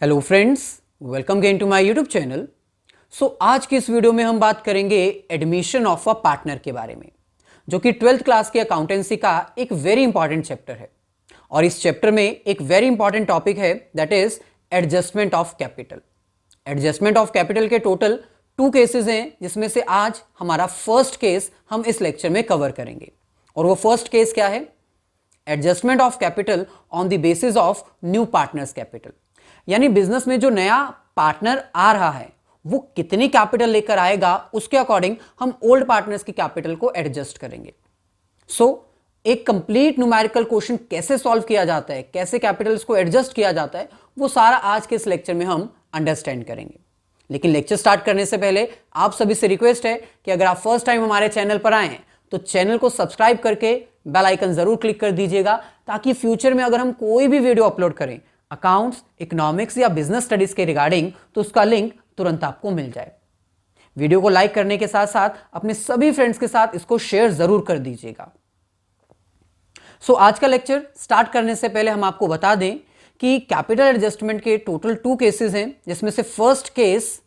Hello friends, welcome again to my YouTube channel. आज की इस वीडियो में हम बात करेंगे एडमिशन ऑफ अ पार्टनर के बारे में, जो कि 12th क्लास की अकाउंटेंसी का एक वेरी इंपॉर्टेंट चैप्टर है। और इस चैप्टर में एक वेरी इंपॉर्टेंट टॉपिक है, that is adjustment of capital. Adjustment of capital के टोटल 2 केसेस हैं, जिसमें से आज हमारा फर्स्ट केस हम इस लेक्चर में कवर करेंगे। और वो फर्स्ट केस क्या है? Adjustment of capital on the basis of new partners capital. यानी बिजनेस में जो नया पार्टनर आ रहा है वो कितनी कैपिटल लेकर आएगा, उसके अकॉर्डिंग हम ओल्ड पार्टनर्स की कैपिटल को एडजस्ट करेंगे। एक कंप्लीट न्यूमेरिकल क्वेश्चन कैसे सॉल्व किया जाता है, कैसे कैपिटल्स को एडजस्ट किया जाता है, वो सारा आज के इस लेक्चर में हम अंडरस्टैंड करेंगे। लेकिन लेक्चर स्टार्ट करने से पहले आप सभी से रिक्वेस्ट है कि अगर आप फर्स्ट टाइम हमारे चैनल पर आए हैं तो चैनल को सब्सक्राइब करके बेल आइकन जरूर क्लिक कर दीजिएगा, ताकि फ्यूचर में अगर हम कोई भी वीडियो अपलोड करें अकाउंट्स, इकोनॉमिक्स या बिजनेस स्टडीज के रिगार्डिंग, तो उसका लिंक तुरंत आपको मिल जाए। वीडियो को लाइक करने के साथ साथ अपने सभी फ्रेंड्स के साथ इसको शेयर जरूर कर दीजिएगा। आज का लेक्चर स्टार्ट करने से पहले हम आपको बता दें कि कैपिटल एडजस्टमेंट के टोटल 2 केसेस हैं, जिसमें से फर्स्ट केस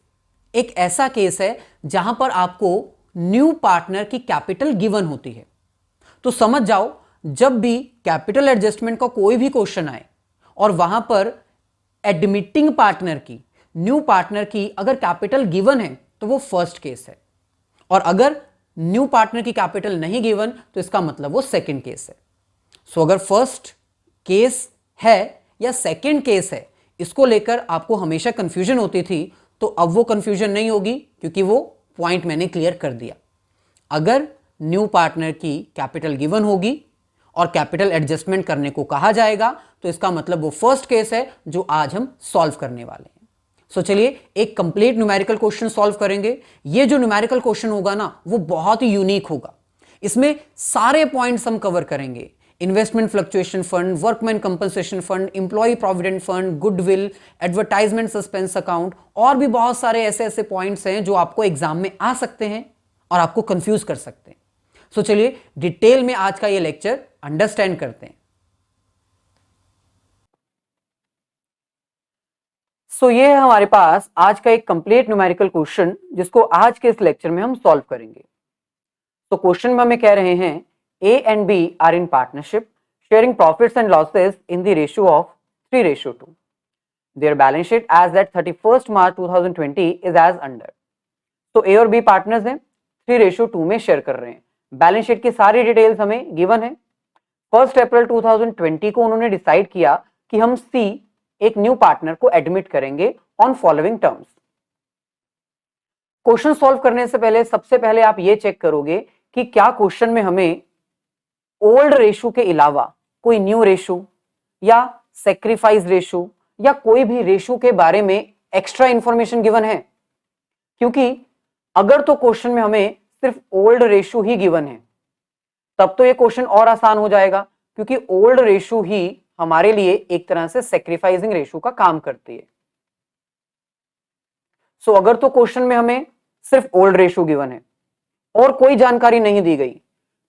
एक ऐसा केस है जहां पर आपको न्यू पार्टनर की कैपिटल गिवन होती है। तो समझ जाओ, जब भी कैपिटल एडजस्टमेंट का कोई भी क्वेश्चन आए और वहां पर एडमिटिंग पार्टनर की, न्यू पार्टनर की अगर कैपिटल गिवन है तो वो फर्स्ट केस है, और अगर न्यू पार्टनर की कैपिटल नहीं गिवन तो इसका मतलब वो सेकंड केस है। अगर फर्स्ट केस है या सेकंड केस है, इसको लेकर आपको हमेशा कंफ्यूजन होती थी, तो अब वो कंफ्यूजन नहीं होगी, क्योंकि वो पॉइंट मैंने क्लियर कर दिया। अगर न्यू पार्टनर की कैपिटल गिवन होगी और कैपिटल एडजस्टमेंट करने को कहा जाएगा, तो इसका मतलब वो फर्स्ट केस है जो आज हम सॉल्व करने वाले हैं। चलिए एक कंप्लीट न्यूमेरिकल क्वेश्चन सॉल्व करेंगे। ये जो न्यूमेरिकल क्वेश्चन होगा ना, वो बहुत ही यूनिक होगा। इसमें सारे पॉइंट्स हम कवर करेंगे: investment fluctuation fund, workman compensation fund, employee provident fund, goodwill, advertisement suspense account, और भी बहुत सारे ऐसे ऐसे पॉइंट्स हैं जो आपको एग्जाम में आ सकते हैं और आपको कंफ्यूज कर सकते हैं। चलिए डिटेल में आज का ये लेक्चर अंडरस्टैंड करते हैं। ये है हमारे पास आज का एक कंप्लीट न्यूमेरिकल क्वेश्चन, जिसको आज के इस लेक्चर में हम सॉल्व करेंगे। क्वेश्चन में हमें कह रहे हैं A and B are in partnership, sharing profits and losses in the ratio of 3:2. Their balance sheet as at 31st March 2020 is as under. A और B पार्टनर्स हैं, 3:2 में शेयर कर रहे हैं। बैलेंस शीट की सारी डिटेल्स हमें given है। 1 अप्रैल 2020 को उन्होंने डिसाइड किया कि हम C, एक न्यू पार्टनर को एडमिट करेंगे on following terms. Question solve करने से पहले सबसे पहले आप ये चेक करोगे कि क्या क्वेश्चन में हमें ओल्ड रेशो के अलावा कोई न्यू रेशो या सेक्रीफाइस रेशो या कोई भी रेशो के बारे में एक्स्ट्रा इंफॉर्मेशन गिवन है। क्योंकि अगर तो क्वेश्चन में हमें सिर्फ ओल्ड रेशो ही गिवन है, तब तो ये क्वेश्चन और आसान हो जाएगा, क्योंकि ओल्ड रेशो ही हमारे लिए एक तरह से सेक्रीफाइसिंग रेशो का काम करती है। अगर तो क्वेश्चन में हमें सिर्फ ओल्ड रेशो गिवन है और कोई जानकारी नहीं दी गई,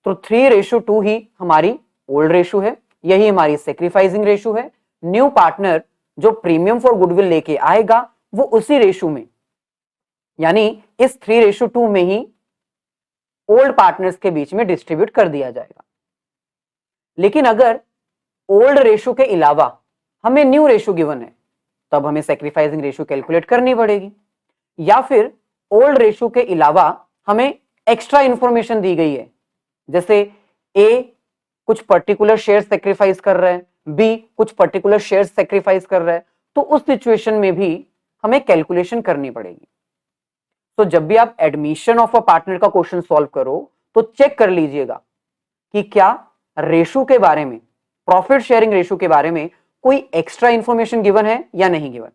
तो 3:2 ही हमारी ओल्ड रेशो है, यही हमारी सेक्रीफाइसिंग रेशो है। न्यू पार्टनर जो प्रीमियम फॉर गुडविल लेके आएगा वो उसी रेशो में, यानी इस 3:2 में ही ओल्ड पार्टनर्स के बीच में डिस्ट्रीब्यूट कर दिया जाएगा। लेकिन अगर ओल्ड रेशो के अलावा हमें न्यू रेशो गिवन है, तब हमें सेक्रीफाइसिंग रेशो कैलकुलेट करनी पड़ेगी, या फिर ओल्ड रेशो के अलावा हमें एक्स्ट्रा इंफॉर्मेशन दी गई है, जैसे ए कुछ पर्टिकुलर शेयर सेक्रीफाइस कर रहा है, बी कुछ पर्टिकुलर शेयर सेक्रीफाइस कर रहा है, तो उस सिचुएशन में भी हमें कैलकुलेशन करनी पड़ेगी। जब भी आप एडमिशन ऑफ अ पार्टनर का क्वेश्चन सॉल्व करो तो चेक कर लीजिएगा कि क्या रेशो के बारे में, प्रॉफिट शेयरिंग रेशो के बारे में कोई एक्स्ट्रा इंफॉर्मेशन गिवन है या नहीं गिवन।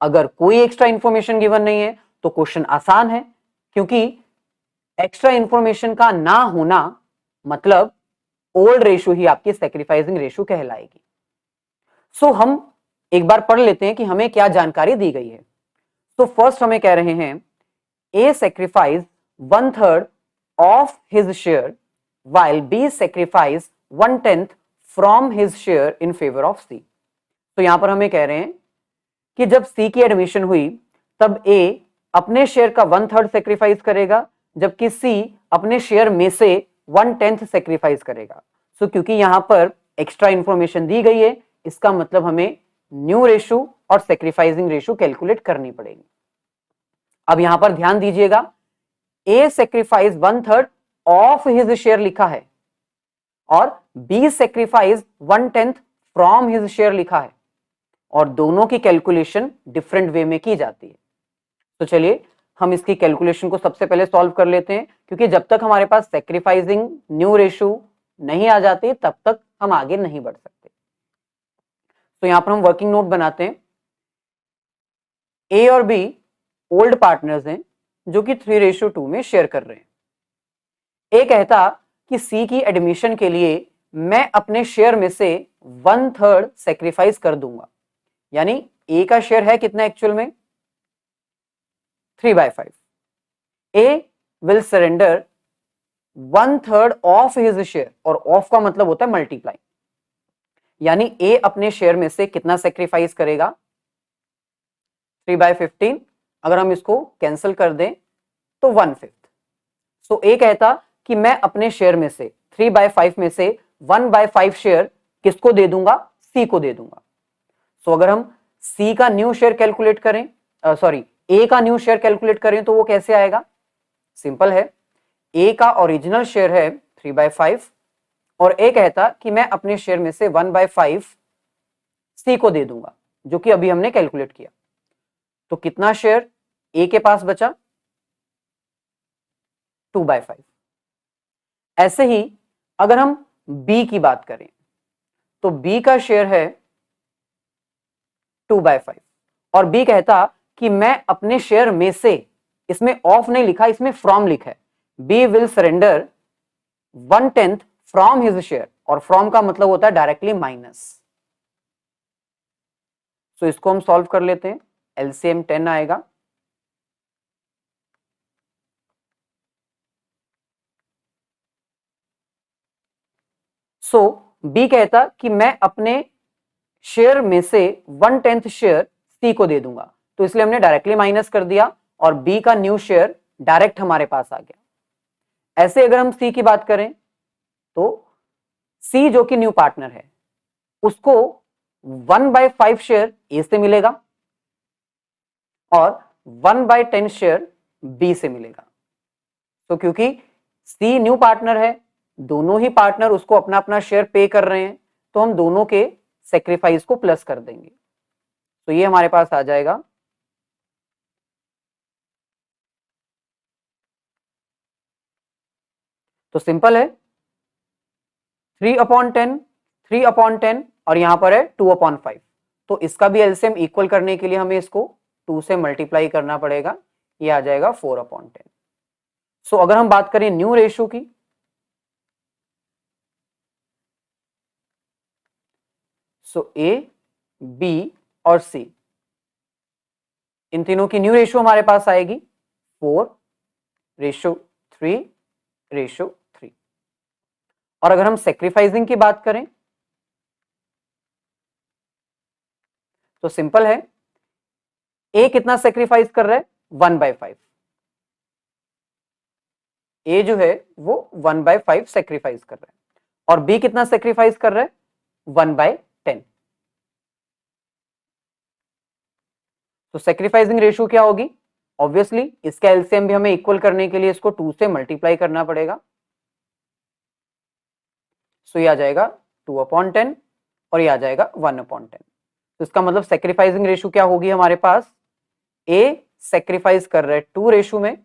अगर कोई एक्स्ट्रा इंफॉर्मेशन गिवन नहीं है तो क्वेश्चन आसान है, क्योंकि एक्स्ट्रा इंफॉर्मेशन का ना होना मतलब ओल्ड रेशो ही आपकी सेक्रीफाइसिंग रेशो कहलाएगी। हम एक बार पढ़ लेते हैं कि हमें क्या जानकारी दी गई है। फर्स्ट हमें कह रहे हैं A sacrificed 1/3 of his share while B sacrificed 1/10 from his share in favor of C। यहां पर हमें कह रहे हैं कि जब सी की एडमिशन हुई तब ए अपने शेयर का 1/3 सेक्रीफाइस करेगा, जबकि सी अपने शेयर में से 1/10 सेक्रीफाइस करेगा। सो क्योंकि यहां पर एक्स्ट्रा इंफॉर्मेशन दी गई है, इसका मतलब हमें न्यू रेशो और सेक्रीफाइसिंग रेशो कैलकुलेट करनी पड़ेगी। अब यहां पर ध्यान दीजिएगा, A sacrifice 1/3 of his share लिखा है और B sacrifice 1/10 from his share लिखा है, और दोनों की कैलकुलेशन डिफरेंट वे में की जाती है। तो चलिए हम इसकी कैलकुलेशन को सबसे पहले सॉल्व कर लेते हैं, क्योंकि जब तक हमारे पास सेक्रीफाइसिंग न्यू रेशो नहीं आ जाती तब तक हम आगे नहीं बढ़ सकते। तो यहां पर हम वर्किंग नोट बनाते हैं। ए और बी ओल्ड पार्टनर्स हैं जो कि 3:2 में शेयर कर रहे हैं। ए कहता कि सी की एडमिशन के लिए मैं अपने शेयर में से 1/3 सेक्रीफाइस कर दूंगा, यानी ए का शेयर है कितना एक्चुअल में 3/5। A will surrender 1/3 of his share, और ऑफ का मतलब होता है मल्टीप्लाई, यानी ए अपने शेयर में से कितना सेक्रीफाइस करेगा 3/15। अगर हम इसको कैंसिल कर दें तो 1/5। सो ए कहता कि मैं अपने शेयर में से 3/5 में से 1/5 शेयर किसको दे दूंगा, सी को दे दूंगा। सो अगर हम सी का न्यू शेयर कैलकुलेट करें, सॉरी ए का न्यू शेयर कैलकुलेट करें तो वो कैसे आएगा, सिंपल है, ए का ओरिजिनल शेयर है 3/5 और ए कहता कि मैं अपने शेयर में से 1/5 सी को दे दूंगा, जो कि अभी हमने कैलकुलेट किया। तो कितना शेयर ए के पास बचा 2/5। ऐसे ही अगर हम बी की बात करें तो बी का शेयर है 2/5 और बी कहता कि मैं अपने शेयर में से, इसमें ऑफ नहीं लिखा, इसमें फ्रॉम लिखा है, B will surrender 1/10 from his share, और फ्रॉम का मतलब होता है डायरेक्टली माइनस। तो इसको हम सॉल्व कर लेते हैं, एलसीएम 10 आएगा। सो बी कहता कि मैं अपने शेयर में से 1/10 शेयर सी को दे दूंगा, तो इसलिए हमने डायरेक्टली माइनस कर दिया और बी का न्यू शेयर डायरेक्ट हमारे पास आ गया। ऐसे अगर हम सी की बात करें तो सी जो कि न्यू पार्टनर है उसको 1/5 शेयर ए से मिलेगा और 1/10 शेयर बी से मिलेगा। तो क्योंकि सी न्यू पार्टनर है, दोनों ही पार्टनर उसको अपना अपना शेयर पे कर रहे हैं, तो हम दोनों के सेक्रीफाइस को प्लस कर देंगे। तो ये हमारे पास आ जाएगा तो सिंपल है 3/10 3/10 और यहां पर है 2/5। तो इसका भी एलसीएम इक्वल करने के लिए हमें इसको 2 से मल्टीप्लाई करना पड़ेगा, ये आ जाएगा 4/10। सो अगर हम बात करें न्यू रेशो की, सो ए बी और सी इन तीनों की न्यू रेशो हमारे पास आएगी 4:3:3। और अगर हम सेक्रीफाइसिंग की बात करें तो सिंपल है, ए कितना सेक्रीफाइस कर रहा है 1/5, ए जो है वो 1/5 सेक्रीफाइस कर रहा है और बी कितना सेक्रीफाइस कर रहा है 1/10। तो सेक्रीफाइसिंग रेशियो क्या होगी, ऑब्वियसली इसका एलसीएम भी हमें इक्वल करने के लिए इसको 2 से मल्टीप्लाई करना पड़ेगा। सो ये आ जाएगा 2/10 और ये आ जाएगा 1/10। तो इसका मतलब सेक्रीफाइसिंग रेशियो क्या होगी हमारे पास, ए सेक्रीफाइस कर रहा है 2 रेशियो में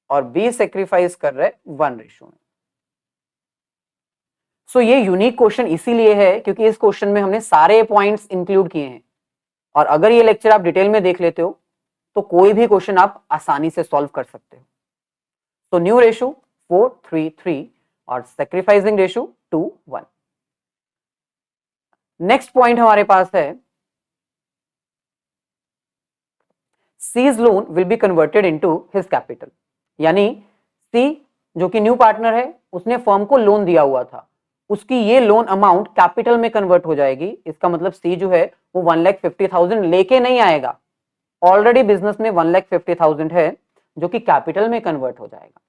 और बी सेक्रीफाइस कर रहा है 1 रेशियो में। सो ये यूनिक क्वेश्चन इसीलिए है क्योंकि इस क्वेश्चन में हमने सारे पॉइंट्स इंक्लूड किए हैं, और अगर ये लेक्चर आप डिटेल में देख लेते हो तो कोई भी क्वेश्चन आप आसानी से सॉल्व कर सकते हो। तो न्यू रेशियो 4:3:3 और सेक्रीफाइसिंग रेशियो 2:1। नेक्स्ट पॉइंट हमारे पास है C's loan will be converted into his capital, यानी C जो कि न्यू पार्टनर है उसने फर्म को लोन दिया हुआ था, उसकी ये लोन अमाउंट कैपिटल में कन्वर्ट हो जाएगी। इसका मतलब C जो है वो 1,50,000 लेके नहीं आएगा, ऑलरेडी बिजनेस में 1,50,000 है जो कि कैपिटल में कन्वर्ट हो जाएगा।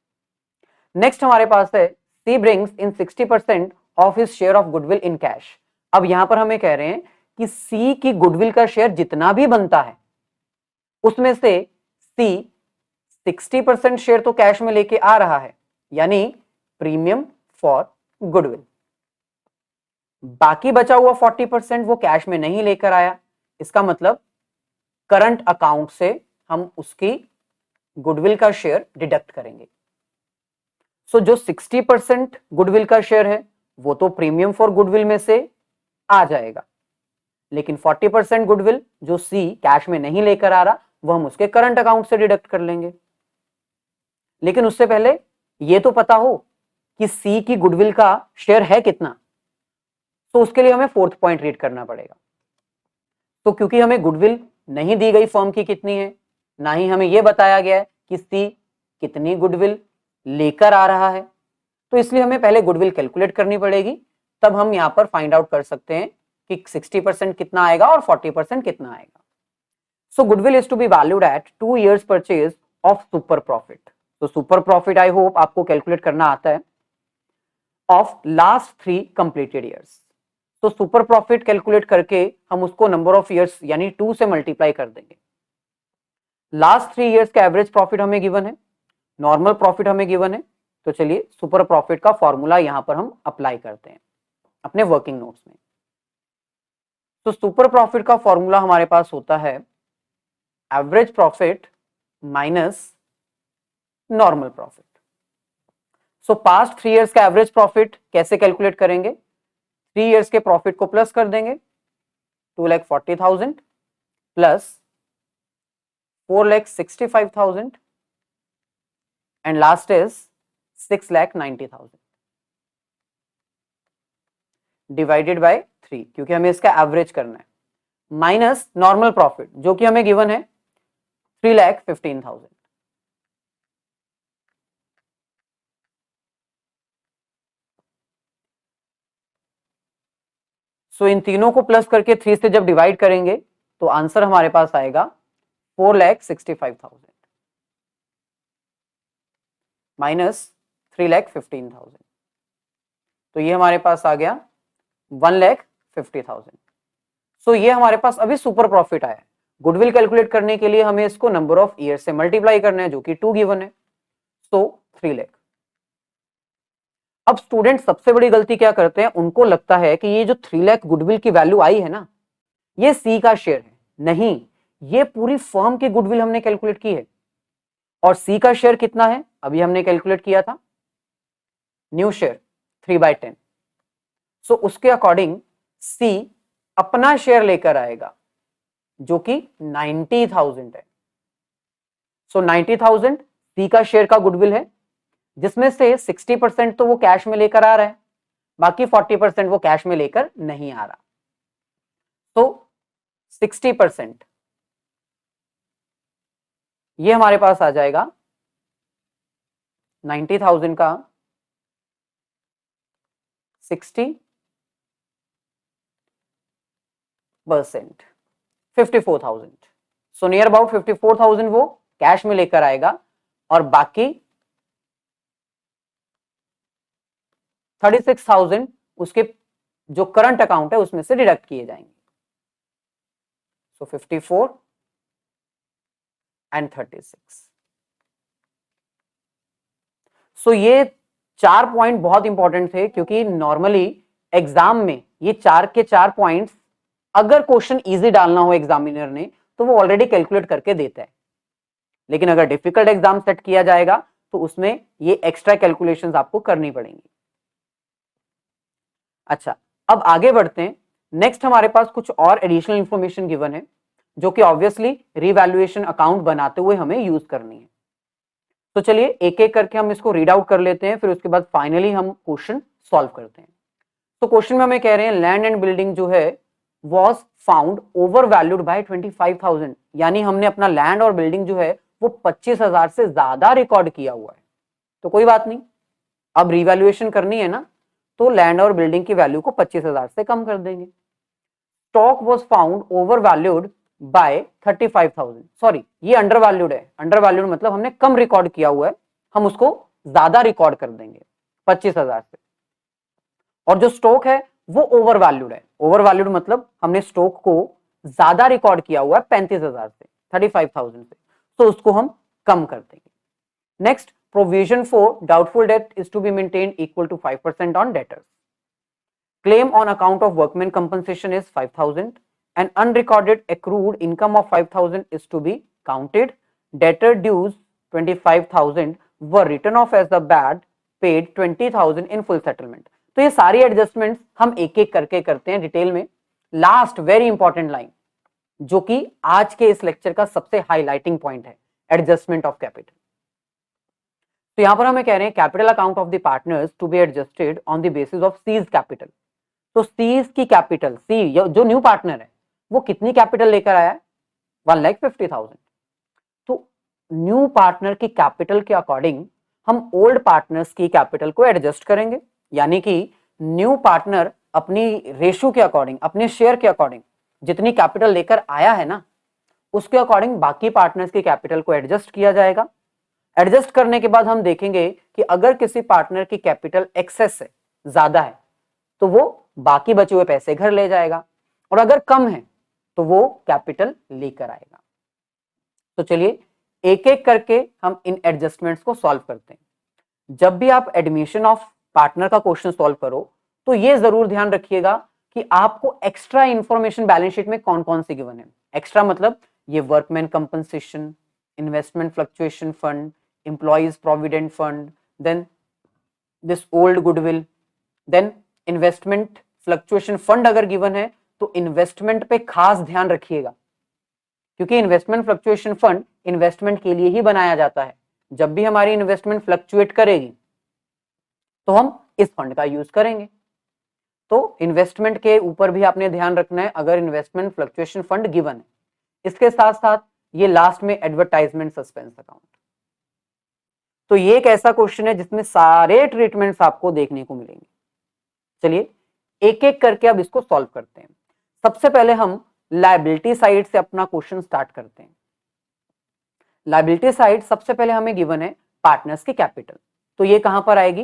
नेक्स्ट हमारे पास है C brings in 60% of his share of goodwill in cash. अब यहां पर हमें कह रहे हैं कि सी की गुडविल का शेयर जितना भी बनता है उसमें से सी 60% शेयर तो कैश में लेके आ रहा है, यानी प्रीमियम फॉर गुडविल। बाकी बचा हुआ 40% वो कैश में नहीं लेकर आया, इसका मतलब करंट अकाउंट से हम उसकी गुडविल का शेयर डिडक्ट करेंगे। सो जो 60% गुडविल का शेयर है वो तो प्रीमियम फॉर गुडविल में से आ जाएगा, लेकिन 40% गुडविल जो सी कैश में नहीं लेकर आ रहा वो हम उसके करंट अकाउंट से डिडक्ट कर लेंगे। लेकिन उससे पहले ये तो पता हो कि सी की गुडविल का शेयर है कितना, तो उसके लिए हमें फोर्थ पॉइंट रीड करना पड़ेगा। तो क्योंकि हमें गुडविल नहीं दी गई फर्म की कितनी है, ना ही हमें यह बताया गया है कि सी कितनी गुडविल लेकर आ रहा है, तो इसलिए हमें पहले गुडविल कैलकुलेट करनी पड़ेगी, तब हम यहां पर फाइंड आउट कर सकते हैं कि 60% कितना आएगा और 40% कितना आएगा। So goodwill is to be valued at 2 years purchase of super profit. तो सुपर प्रॉफिट आई होप आपको कैलकुलेट करना आता है, ऑफ लास्ट 3 कंप्लीटेड ईयर्स। तो सुपर प्रॉफिट कैलकुलेट करके हम उसको नंबर ऑफ ईयर्स यानी 2 से मल्टीप्लाई कर देंगे। लास्ट 3 ईयर्स का एवरेज प्रॉफिट हमें गिवन है, नॉर्मल प्रॉफिट हमें गिवन है, तो चलिए सुपर प्रॉफिट का फॉर्मूला यहां पर हम अप्लाई करते हैं अपने वर्किंग नोट्स में। तो सुपर प्रॉफिट का फॉर्मूला हमारे पास होता है average profit minus normal profit. सो पास्ट 3 ईयर्स का एवरेज प्रॉफिट कैसे कैलकुलेट करेंगे, 3 ईयर्स के प्रॉफिट को प्लस कर देंगे, 2,40,000 plus 4,65,000 and last is 6,90,000 divided by 3, क्योंकि हमें इसका एवरेज करना है, माइनस नॉर्मल प्रॉफिट जो कि हमें गिवन है 3,15,000। सो इन तीनों को प्लस करके 3 से जब डिवाइड करेंगे तो आंसर हमारे पास आएगा 4,65,000 माइनस 3,15,000, तो ये हमारे पास आ गया 1,50,000। सो ये हमारे पास अभी सुपर प्रॉफिट आया है। गुडविल कैलकुलेट करने के लिए हमें इसको नंबर ऑफ ईयर से मल्टीप्लाई करना है जो कि 2 गिवन है, सो 3 लाख। अब स्टूडेंट सबसे बड़ी गलती क्या करते हैं, उनको लगता है कि ये जो 3 लाख गुडविल की वैल्यू आई है ना, ये सी का शेयर है। नहीं, ये पूरी फर्म की गुडविल हमने कैलकुलेट की है, और सी का शेयर कितना है अभी हमने कैलकुलेट किया था, न्यू शेयर 3/10। सो उसके अकॉर्डिंग सी अपना शेयर लेकर आएगा जो कि 90,000 है। सो 90,000 सी का शेयर का गुडविल है, जिसमें से 60% तो वो कैश में लेकर आ रहा है, बाकी 40% वो कैश में लेकर नहीं आ रहा। तो 60% ये हमारे पास आ जाएगा 90,000 का 60%, 54,000। सो नियर अबाउट 54,000 वो कैश में लेकर आएगा, और बाकी 36,000 उसके जो करंट अकाउंट है उसमें से डिडक्ट किए जाएंगे। सो 54 एंड 36। सो ये 4 पॉइंट बहुत इंपॉर्टेंट थे, क्योंकि नॉर्मली एग्जाम में ये 4 के 4 पॉइंट्स अगर क्वेश्चन इजी डालना हो एग्जामिनर ने तो वो ऑलरेडी कैलकुलेट करके देता है, लेकिन अगर डिफिकल्ट एग्जाम सेट किया जाएगा तो उसमें ये एक्स्ट्रा कैलकुलेशंस आपको करनी पड़ेंगी। अच्छा, अब आगे बढ़ते हैं। नेक्स्ट हमारे पास कुछ और एडिशनल इंफॉर्मेशन गिवन है जो कि ऑब्वियसली रिवैल्यूएशन अकाउंट बनाते हुए हमें यूज करनी है। तो चलिए एक एक करके हम इसको रीड आउट कर लेते हैं, फिर उसके बाद फाइनली हम क्वेश्चन सॉल्व करते हैं। तो क्वेश्चन में हमें कह रहे हैं लैंड एंड बिल्डिंग जो है was found over valued bye 25,000, यानी हमने अपना लैंड और बिल्डिंग जो है वो 25,000 से ज्यादा रिकॉर्ड किया हुआ है। तो कोई बात नहीं, अब रिवैल्यूएशन करनी है ना, तो लैंड और बिल्डिंग की वैल्यू को 25,000 से कम कर देंगे। Stock was found over valued bye 35,000। Sorry, ये अंडर वैल्यूड है। अंडर वैल्यूड मतलब हमने कम रिकॉर्ड किया हुआ है, हम उसको ज्यादा रिकॉर्ड कर देंगे 25,000 से। और जो स्टॉक है वो ओवर वैल्यूड है। ओवर वैल्यूड मतलब हमने स्टॉक को ज्यादा रिकॉर्ड किया हुआ है 35,000 से, 35,000 से, तो उसको हम कम कर देंगे। Next, provision for doubtful debt is to be maintained equal to 5% on debtors. Claim on account of workman compensation is 5,000 and unrecorded accrued income of 5,000 is to be counted. Debtor dues 25,000 were written off as the bad, paid 20,000 in full settlement. तो ये सारी adjustments हम एक एक करके करते हैं detail में। लास्ट वेरी इंपॉर्टेंट लाइन जो कि आज के इस लेक्चर का सबसे हाईलाइटिंग पॉइंट है, एडजस्टमेंट ऑफ कैपिटल। तो यहां पर हमें कह रहे हैं capital account of the partners to be adjusted on the basis of C's capital. तो सीज की कैपिटल, सी जो न्यू पार्टनर है वो कितनी कैपिटल लेकर आया है? 1,50,000। तो न्यू पार्टनर की कैपिटल के अकॉर्डिंग हम ओल्ड पार्टनर्स की कैपिटल को एडजस्ट करेंगे, यानी कि न्यू पार्टनर अपनी रेशो के अकॉर्डिंग, अपने शेयर के अकॉर्डिंग जितनी कैपिटल लेकर आया है ना, उसके अकॉर्डिंग बाकी पार्टनर्स की कैपिटल को एडजस्ट किया जाएगा। एडजस्ट करने के बाद हम देखेंगे कि अगर किसी पार्टनर की कैपिटल एक्सेस है, ज्यादा है, तो वो बाकी बचे हुए पैसे घर ले जाएगा, और अगर कम है तो वो कैपिटल लेकर आएगा। तो चलिए एक एक करके हम इन एडजस्टमेंट्स को सॉल्व करते हैं। जब भी आप एडमिशन ऑफ पार्टनर का क्वेश्चन सॉल्व करो तो ये जरूर ध्यान रखिएगा कि आपको एक्स्ट्रा इंफॉर्मेशन बैलेंस शीट में कौन कौन सी गिवन है। एक्स्ट्रा मतलब ये workman compensation, investment fluctuation fund, employees provident fund, then this old goodwill, then investment fluctuation fund अगर गिवन है तो इन्वेस्टमेंट पे खास ध्यान रखिएगा, क्योंकि इन्वेस्टमेंट फ्लक्चुएशन फंड इन्वेस्टमेंट के लिए ही बनाया जाता है। जब भी हमारी इन्वेस्टमेंट फ्लक्चुएट करेगी तो हम इस फंड का यूज करेंगे। तो इन्वेस्टमेंट के ऊपर भी आपने ध्यान रखना है अगर इन्वेस्टमेंट फ्लक्चुएशन फंड गिवन है। इसके साथ साथ ये लास्ट में एडवर्टाइजमेंट सस्पेंस अकाउंट। तो ये एक ऐसा क्वेश्चन है जिसमें सारे ट्रीटमेंट्स आपको देखने को मिलेंगे। चलिए एक एक करके अब इसको सॉल्व करते हैं। सबसे पहले हम लायबिलिटी साइड से अपना क्वेश्चन स्टार्ट करते हैं। लायबिलिटी साइड सबसे पहले हमें गिवन है पार्टनर्स की कैपिटल, तो ये कहां पर आएगी?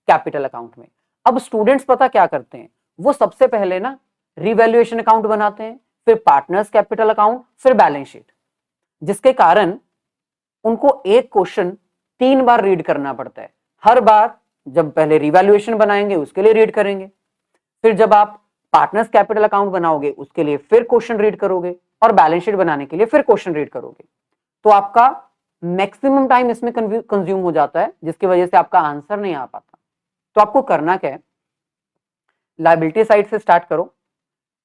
कैपिटल अकाउंट में। अब स्टूडेंट्स पता क्या करते हैं, वो सबसे पहले ना रिवैल्यूएशन अकाउंट बनाते हैं, फिर पार्टनर्स कैपिटल अकाउंट, फिर बैलेंस शीट, जिसके कारण उनको एक क्वेश्चन 3 बार रीड करना पड़ता है। हर बार जब पहले रिवैल्यूएशन बनाएंगे उसके लिए रीड करेंगे, फिर जब आप पार्टनर्स कैपिटल अकाउंट बनाओगे उसके लिए फिर क्वेश्चन रीड करोगे, और बैलेंस शीट बनाने के लिए फिर क्वेश्चन रीड करोगे। तो आपका मैक्सिमम टाइम इसमें कंज्यूम हो जाता है, जिसकी वजह से आपका आंसर नहीं आ पाता। तो आपको करना क्या है, लायबिलिटी साइड से स्टार्ट करो।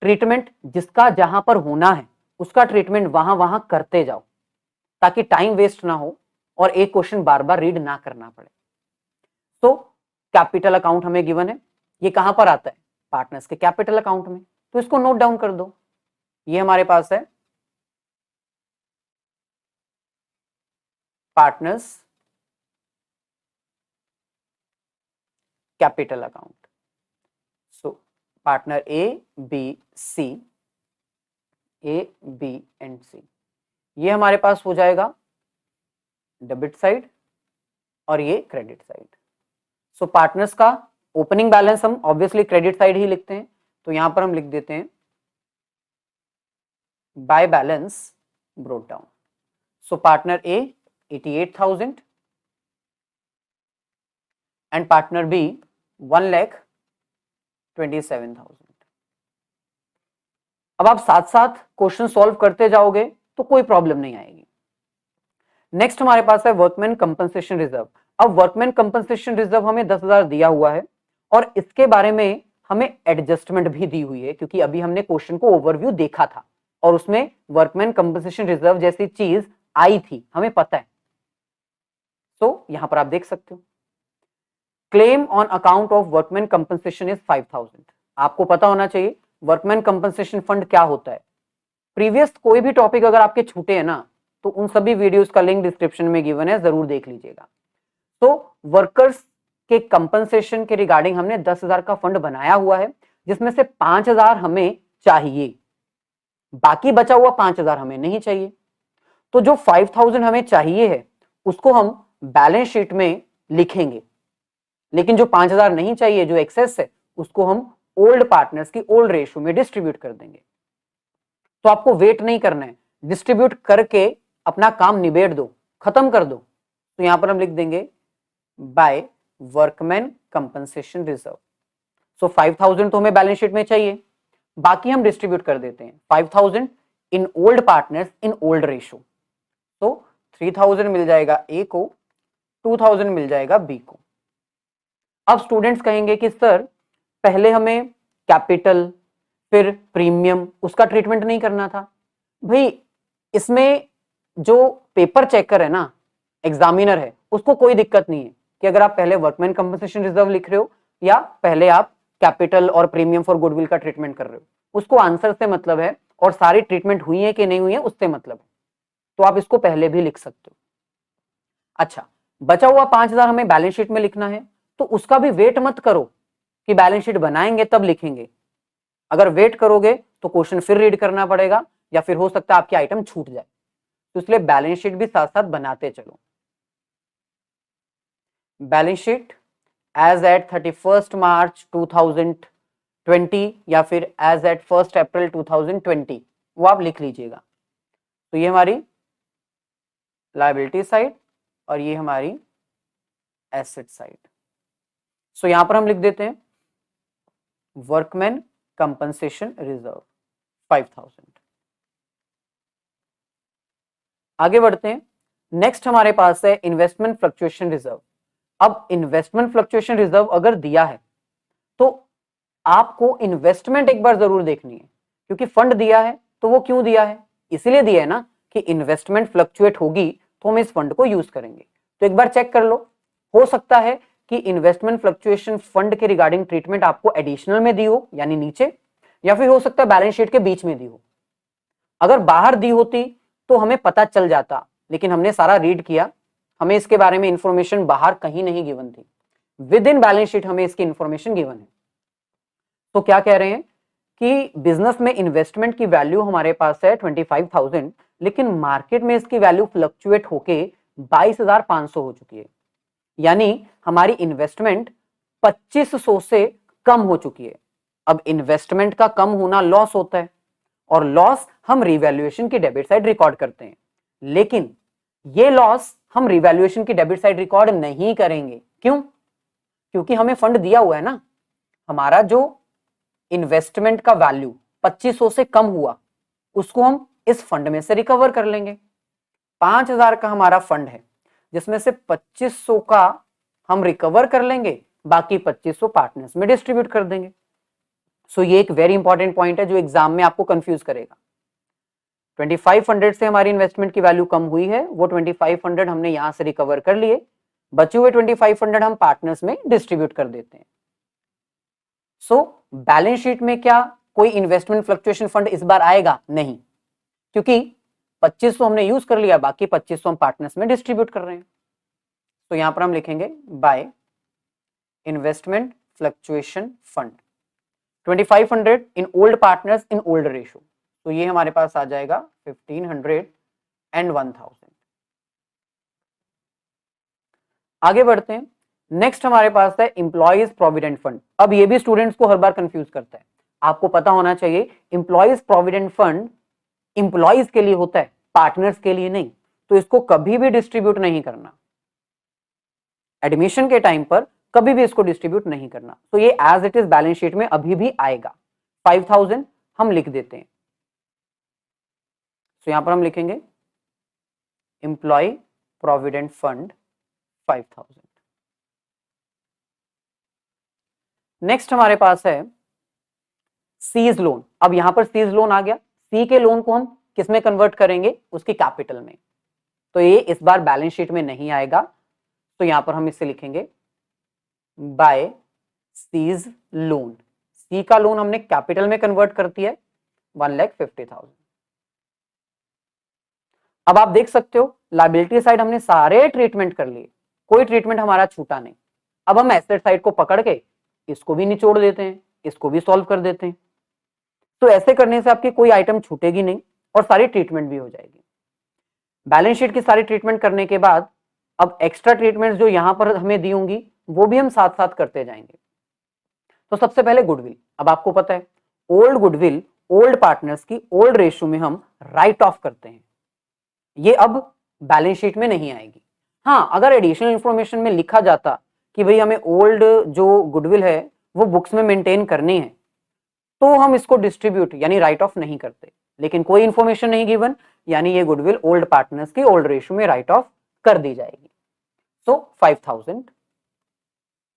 ट्रीटमेंट जिसका जहां पर होना है उसका ट्रीटमेंट वहां वहां करते जाओ, ताकि टाइम वेस्ट ना हो और एक क्वेश्चन बार बार रीड ना करना पड़े। तो कैपिटल अकाउंट हमें गिवन है, ये कहां पर आता है? पार्टनर्स के कैपिटल अकाउंट में। तो इसको नोट डाउन कर दो, ये हमारे पास है partners capital account. So partner A B C, A B and C, ये हमारे पास हो जाएगा डेबिट साइड और ये क्रेडिट साइड। सो पार्टनर्स का ओपनिंग बैलेंस हम ऑब्वियसली क्रेडिट साइड ही लिखते हैं, तो यहां पर हम लिख देते हैं by balance brought down. So partner A 88,000 and partner B 1,27,000। अब आप साथ साथ क्वेश्चन सॉल्व करते जाओगे तो कोई प्रॉब्लम नहीं आएगी। नेक्स्ट हमारे पास है वर्कमैन कंपनसेशन रिजर्व। अब वर्कमैन कंपनसेशन रिजर्व हमें 10,000 दिया हुआ है और इसके बारे में हमें एडजस्टमेंट भी दी हुई है, क्योंकि अभी हमने क्वेश्चन को ओवरव्यू देखा था और उसमें वर्कमैन कंपनसेशन रिजर्व जैसी चीज आई थी, हमें पता है। तो यहां पर आप देख सकते हो claim on account of workman compensation is 5,000। आपको पता होना चाहिए वर्कमैन कंपनसेशन फंड क्या होता है। प्रीवियस कोई भी टॉपिक अगर आपके छूटे हैं ना, तो उन सभी वीडियोस का लिंक डिस्क्रिप्शन में गिवन है, जरूर देख लीजिएगा। तो वर्कर्स के कंपनसेशन के रिगार्डिंग हमने 10,000 का फंड बनाया हुआ है, जिसमें से 5,000 हमें चाहिए। बाकी बचा हुआ 5,000 हमें नहीं चाहिए। तो जो 5,000 हमें चाहिए है उसको हम बैलेंस शीट में लिखेंगे, लेकिन जो 5,000 नहीं चाहिए, जो एक्सेस है, उसको हम ओल्ड पार्टनर्स की ओल्ड रेशियो में डिस्ट्रीब्यूट कर देंगे। तो आपको वेट नहीं करना है, डिस्ट्रीब्यूट करके अपना काम निबेड़ दो, खत्म कर दो। तो यहां पर हम लिख देंगे बाय वर्कमैन कंपनसेशन रिजर्व। सो 5,000 तो हमें बैलेंस शीट में चाहिए, बाकी हम डिस्ट्रीब्यूट कर देते हैं 5,000 in old partners in old ratio. तो 3,000 मिल जाएगा ए को, 2,000 मिल जाएगा बी को। अब स्टूडेंट्स कहेंगे कि सर पहले हमें कैपिटल फिर प्रीमियम उसका ट्रीटमेंट नहीं करना था। भाई इसमें जो पेपर चेकर है ना, एग्जामिनर है, उसको कोई दिक्कत नहीं है कि अगर आप पहले वर्कमैन कंपनसेशन रिजर्व लिख रहे हो या पहले आप कैपिटल और प्रीमियम फॉर गुडविल का ट्रीटमेंट कर रहे हो। उसको आंसर से मतलब है और सारी ट्रीटमेंट हुई है कि नहीं हुई है उससे मतलब है, तो आप इसको पहले भी लिख सकते हो। अच्छा, बचा हुआ 5,000 हमें बैलेंस शीट में लिखना है, तो उसका भी वेट मत करो कि बैलेंस शीट बनाएंगे तब लिखेंगे। अगर वेट करोगे तो क्वेश्चन फिर रीड करना पड़ेगा या फिर हो सकता है आपकी आइटम छूट जाए, तो इसलिए बैलेंस शीट भी साथ साथ बनाते चलो। बैलेंस शीट एज एट 31 मार्च 2020 या फिर एज एट 1 अप्रैल 2020 वो आप लिख लीजिएगा। तो ये हमारी लायबिलिटी साइड और ये हमारी एसेट साइड। सो यहां पर हम लिख देते हैं वर्कमैन कंपनसेशन रिजर्व 5,000। आगे बढ़ते हैं, नेक्स्ट हमारे पास है इन्वेस्टमेंट फ्लक्चुएशन रिजर्व। अब इन्वेस्टमेंट फ्लक्चुएशन रिजर्व अगर दिया है तो आपको इन्वेस्टमेंट एक बार जरूर देखनी है, क्योंकि फंड दिया है तो वो क्यों दिया है, इसीलिए दिया है ना कि इन्वेस्टमेंट फ्लक्चुएट होगी तो हम इस फंड को यूज करेंगे। तो एक बार चेक कर लो, हो सकता है कि इन्वेस्टमेंट फ्लक्चुएशन फंड के रिगार्डिंग ट्रीटमेंट आपको एडिशनल में दी हो यानी नीचे, या फिर हो सकता है बैलेंस शीट के बीच में दी हो। अगर बाहर दी होती तो हमें पता चल जाता, लेकिन हमने सारा रीड किया, हमें इसके बारे में इंफॉर्मेशन बाहर कहीं नहीं गिवन थी, विद इन बैलेंस शीट हमें इसकी इंफॉर्मेशन गिवन है। तो क्या कह रहे हैं कि बिजनेस में इन्वेस्टमेंट की वैल्यू हमारे पास है 25,000, लेकिन मार्केट में इसकी वैल्यू फ्लक्चुएट होके 22,500 हो चुकी है, यानी हमारी इन्वेस्टमेंट 2,500 से कम हो चुकी है। अब इन्वेस्टमेंट का कम होना लॉस होता है, और लॉस हम रिवैल्यूएशन की डेबिट साइड रिकॉर्ड करते हैं, लेकिन ये लॉस हम रिवैल्यूएशन की डेबिट साइड रिकॉर्ड नहीं करेंगे। क्यों? क्योंकि हमें फंड दिया हुआ है ना, हमारा जो इन्वेस्टमेंट का वैल्यू 2,500 से कम हुआ उसको हम इस फंड में से रिकवर कर लेंगे। 5,000 का हमारा फंड है जिसमें से 2,500 का हम रिकवर कर लेंगे, बाकी 2,500 पार्टनर्स में डिस्ट्रीब्यूट कर देंगे। सो ये एक वेरी इंपॉर्टेंट पॉइंट है जो एग्जाम में आपको कंफ्यूज करेगा। 2,500 से हमारी इन्वेस्टमेंट की वैल्यू कम हुई है, वो 2,500 हमने यहां से रिकवर कर लिए, बचे हुए 2,500 हम पार्टनर्स में डिस्ट्रीब्यूट कर देते हैं। सो बैलेंस शीट में क्या कोई इन्वेस्टमेंट फ्लक्चुएशन फंड इस बार आएगा? नहीं, क्योंकि 2,500 हमने यूज कर लिया, बाकी 2,500 हम पार्टनर्स में डिस्ट्रीब्यूट कर रहे हैं। तो यहां पर हम लिखेंगे by investment fluctuation fund 2,500 in old partners in old ratio. तो ये हमारे पास आ जाएगा 1,500 एंड 1,000। आगे बढ़ते हैं, नेक्स्ट हमारे पास है एम्प्लॉइज प्रोविडेंट फंड। अब ये भी स्टूडेंट्स को हर बार कंफ्यूज करता है, आपको पता होना चाहिए एम्प्लॉइज प्रोविडेंट फंड एम्प्लॉइज के लिए होता है, पार्टनर्स के लिए नहीं, तो इसको कभी भी डिस्ट्रीब्यूट नहीं करना, एडमिशन के टाइम पर कभी भी इसको डिस्ट्रीब्यूट नहीं करना। तो ये as it is balance sheet में अभी भी आएगा। 5,000 हम लिख देते हैं, तो यहां पर हम लिखेंगे एम्प्लॉय प्रोविडेंट फंड 5,000। नेक्स्ट हमारे पास है सीज लोन। अब यहां पर सीज लोन आ गया, सी के लोन को हम किस में कन्वर्ट करेंगे? उसकी कैपिटल में। तो ये इस बार बैलेंस शीट में नहीं आएगा, तो यहां पर हम इसे लिखेंगे बाय सीज लोन। सी का लोन हमने कैपिटल में कन्वर्ट कर दिया 1,50,000। अब आप देख सकते हो लायबिलिटी साइड हमने सारे ट्रीटमेंट कर लिए, कोई ट्रीटमेंट हमारा छूटा नहीं। अब हम एसेट साइड को पकड़ के इसको भी निचोड़ देते हैं, इसको भी सॉल्व कर देते हैं। तो ऐसे करने से आपकी कोई आइटम छूटेगी नहीं और सारी ट्रीटमेंट भी हो जाएगी। बैलेंस शीट की सारी ट्रीटमेंट करने के बाद अब एक्स्ट्रा ट्रीटमेंट जो यहां पर हमें दी होंगी वो भी हम साथ साथ करते जाएंगे। तो सबसे पहले गुडविल। अब आपको पता है ओल्ड गुडविल ओल्ड पार्टनर्स की ओल्ड रेशियो में हम राइट ऑफ करते हैं, ये अब बैलेंस शीट में नहीं आएगी। हाँ, अगर एडिशनल इंफॉर्मेशन में लिखा जाता कि भाई हमें ओल्ड जो गुडविल है वो बुक्स में मेंटेन करनी है तो हम इसको डिस्ट्रीब्यूट यानी राइट ऑफ नहीं करते, लेकिन कोई इंफॉर्मेशन नहीं गिवन यानी ये गुडविल ओल्ड पार्टनर्स की ओल्ड रेशियो में राइट ऑफ कर दी जाएगी। सो 5000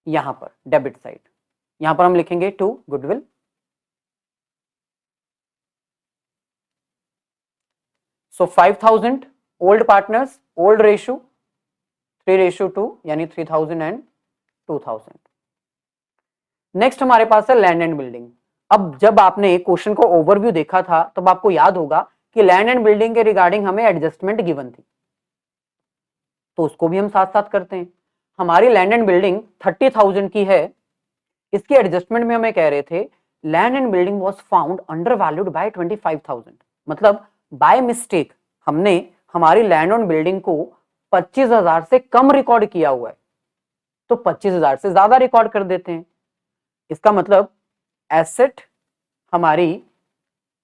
यहां पर डेबिट साइड, यहां पर हम लिखेंगे to goodwill. So 5000 old partners old ratio 3:2 यानी 3000 एंड 2000। नेक्स्ट हमारे पास है लैंड एंड बिल्डिंग। अब जब आपने क्वेश्चन को ओवरव्यू देखा था तब आपको याद होगा कि लैंड एंड बिल्डिंग के रिगार्डिंग हमें एडजस्टमेंट गिवन थी, तो उसको भी हम साथ साथ करते हैं। हमारी लैंड एंड बिल्डिंग 30,000 की है, इसकी एडजस्टमेंट में हमें कह रहे थे land and building was found under valued bye 25,000, मतलब बाय मिस्टेक हमने हमारी लैंड एंड बिल्डिंग को 25,000 से कम रिकॉर्ड किया हुआ है, तो 25,000 से ज्यादा रिकॉर्ड कर देते हैं। इसका मतलब एसेट हमारी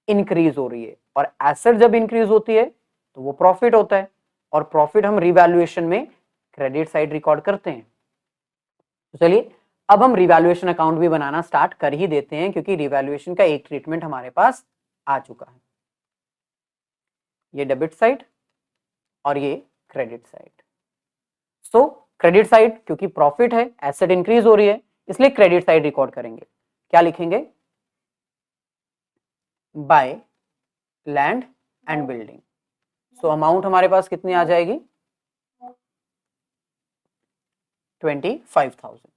इंक्रीज हो रही है और एसेट जब इंक्रीज होती है तो वो प्रॉफिट होता है और प्रॉफिट हम रिवैल्यूएशन में क्रेडिट साइड रिकॉर्ड करते हैं। तो चलिए अब हम रिवैल्यूएशन अकाउंट भी बनाना स्टार्ट कर ही देते हैं क्योंकि रिवैल्यूएशन का एक ट्रीटमेंट हमारे पास आ चुका है। ये डेबिट साइड और ये क्रेडिट साइड। सो क्रेडिट साइड क्योंकि प्रॉफिट है, एसेट इंक्रीज हो रही है, इसलिए क्रेडिट साइड रिकॉर्ड करेंगे। क्या लिखेंगे? By land and building. So amount हमारे पास कितनी आ जाएगी? 25,000।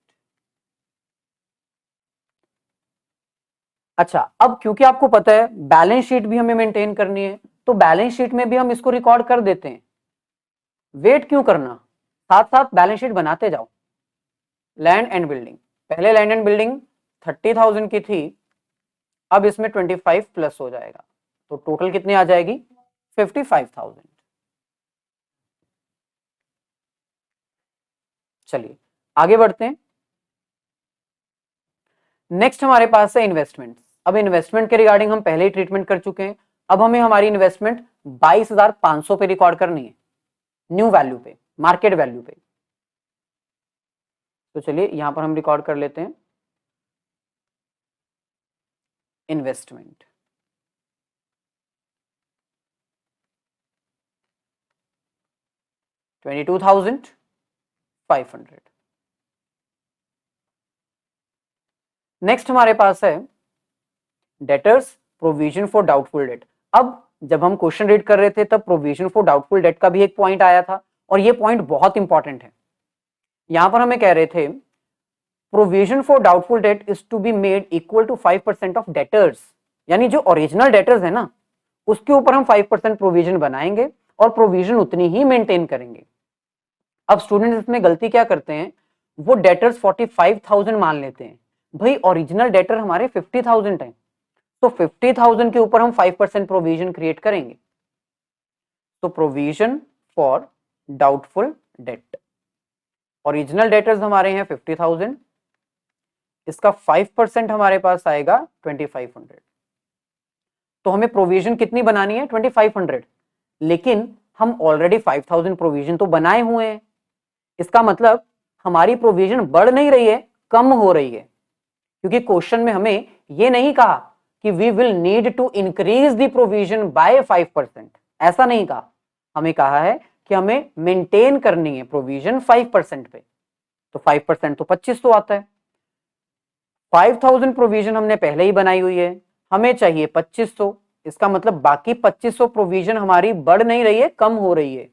अच्छा, अब क्योंकि आपको पता है बैलेंस शीट भी हमें मेंटेन करनी है तो बैलेंस शीट में भी हम इसको रिकॉर्ड कर देते हैं। वेट क्यों करना, साथ साथ बैलेंस शीट बनाते जाओ। लैंड एंड बिल्डिंग, पहले लैंड एंड बिल्डिंग 30,000 की थी, अब इसमें 25 प्लस हो जाएगा तो टोटल कितनी आ जाएगी? 55,000। चलिए आगे बढ़ते हैं। नेक्स्ट हमारे पास है इन्वेस्टमेंट। अब इन्वेस्टमेंट के रिगार्डिंग हम पहले ही ट्रीटमेंट कर चुके हैं, अब हमें हमारी इन्वेस्टमेंट 22,500 पे रिकॉर्ड करनी है, न्यू वैल्यू पे, मार्केट वैल्यू पे। तो चलिए यहां पर हम रिकॉर्ड कर लेते हैं इन्वेस्टमेंट। $22,500। नेक्स्ट हमारे पास है debtors provision for doubtful date. अब जब हम क्वेश्चन रीड कर रहे थे तब प्रोविजन फॉर डाउटफुल डेट का भी एक पॉइंट आया था और ये पॉइंट बहुत इंपॉर्टेंट है। यहां पर हमें कह रहे थे provision for doubtful debt is to be made equal to 5% of debtors, यानी जो ओरिजिनल डेटर्स है ना उसके ऊपर हम 5% प्रोविजन बनाएंगे और प्रोविजन उतनी ही मेंटेन करेंगे। अब स्टूडेंट्स इसमें गलती क्या करते हैं, वो डेटर्स 45,000 मान लेते हैं। भाई ओरिजिनल डेटर हमारे 50,000 है तो 50,000 के ऊपर हम 5% प्रोविजन क्रिएट करेंगे। तो provision for doubtful date, original debtors हमारे हैं 50,000, इसका 5% हमारे पास आएगा 2500। तो हमें प्रोविजन कितनी बनानी है? 2500, लेकिन हम ऑलरेडी 5000 प्रोविजन तो बनाए हुए हैं, इसका मतलब हमारी प्रोविजन बढ़ नहीं रही है, कम हो रही है, क्योंकि क्वेश्चन में हमें यह नहीं कहा कि we will need to increase the provision by 5%, ऐसा नहीं कहा। हमें कहा है कि हमें मेंटेन करनी है प्रोविजन 5% पे, तो 5% तो 2500 आता है। 5000 प्रोविजन हमने पहले ही बनाई हुई है, हमें चाहिए 2500, इसका मतलब बाकी 2500 प्रोविजन हमारी बढ़ नहीं रही है, कम हो रही है।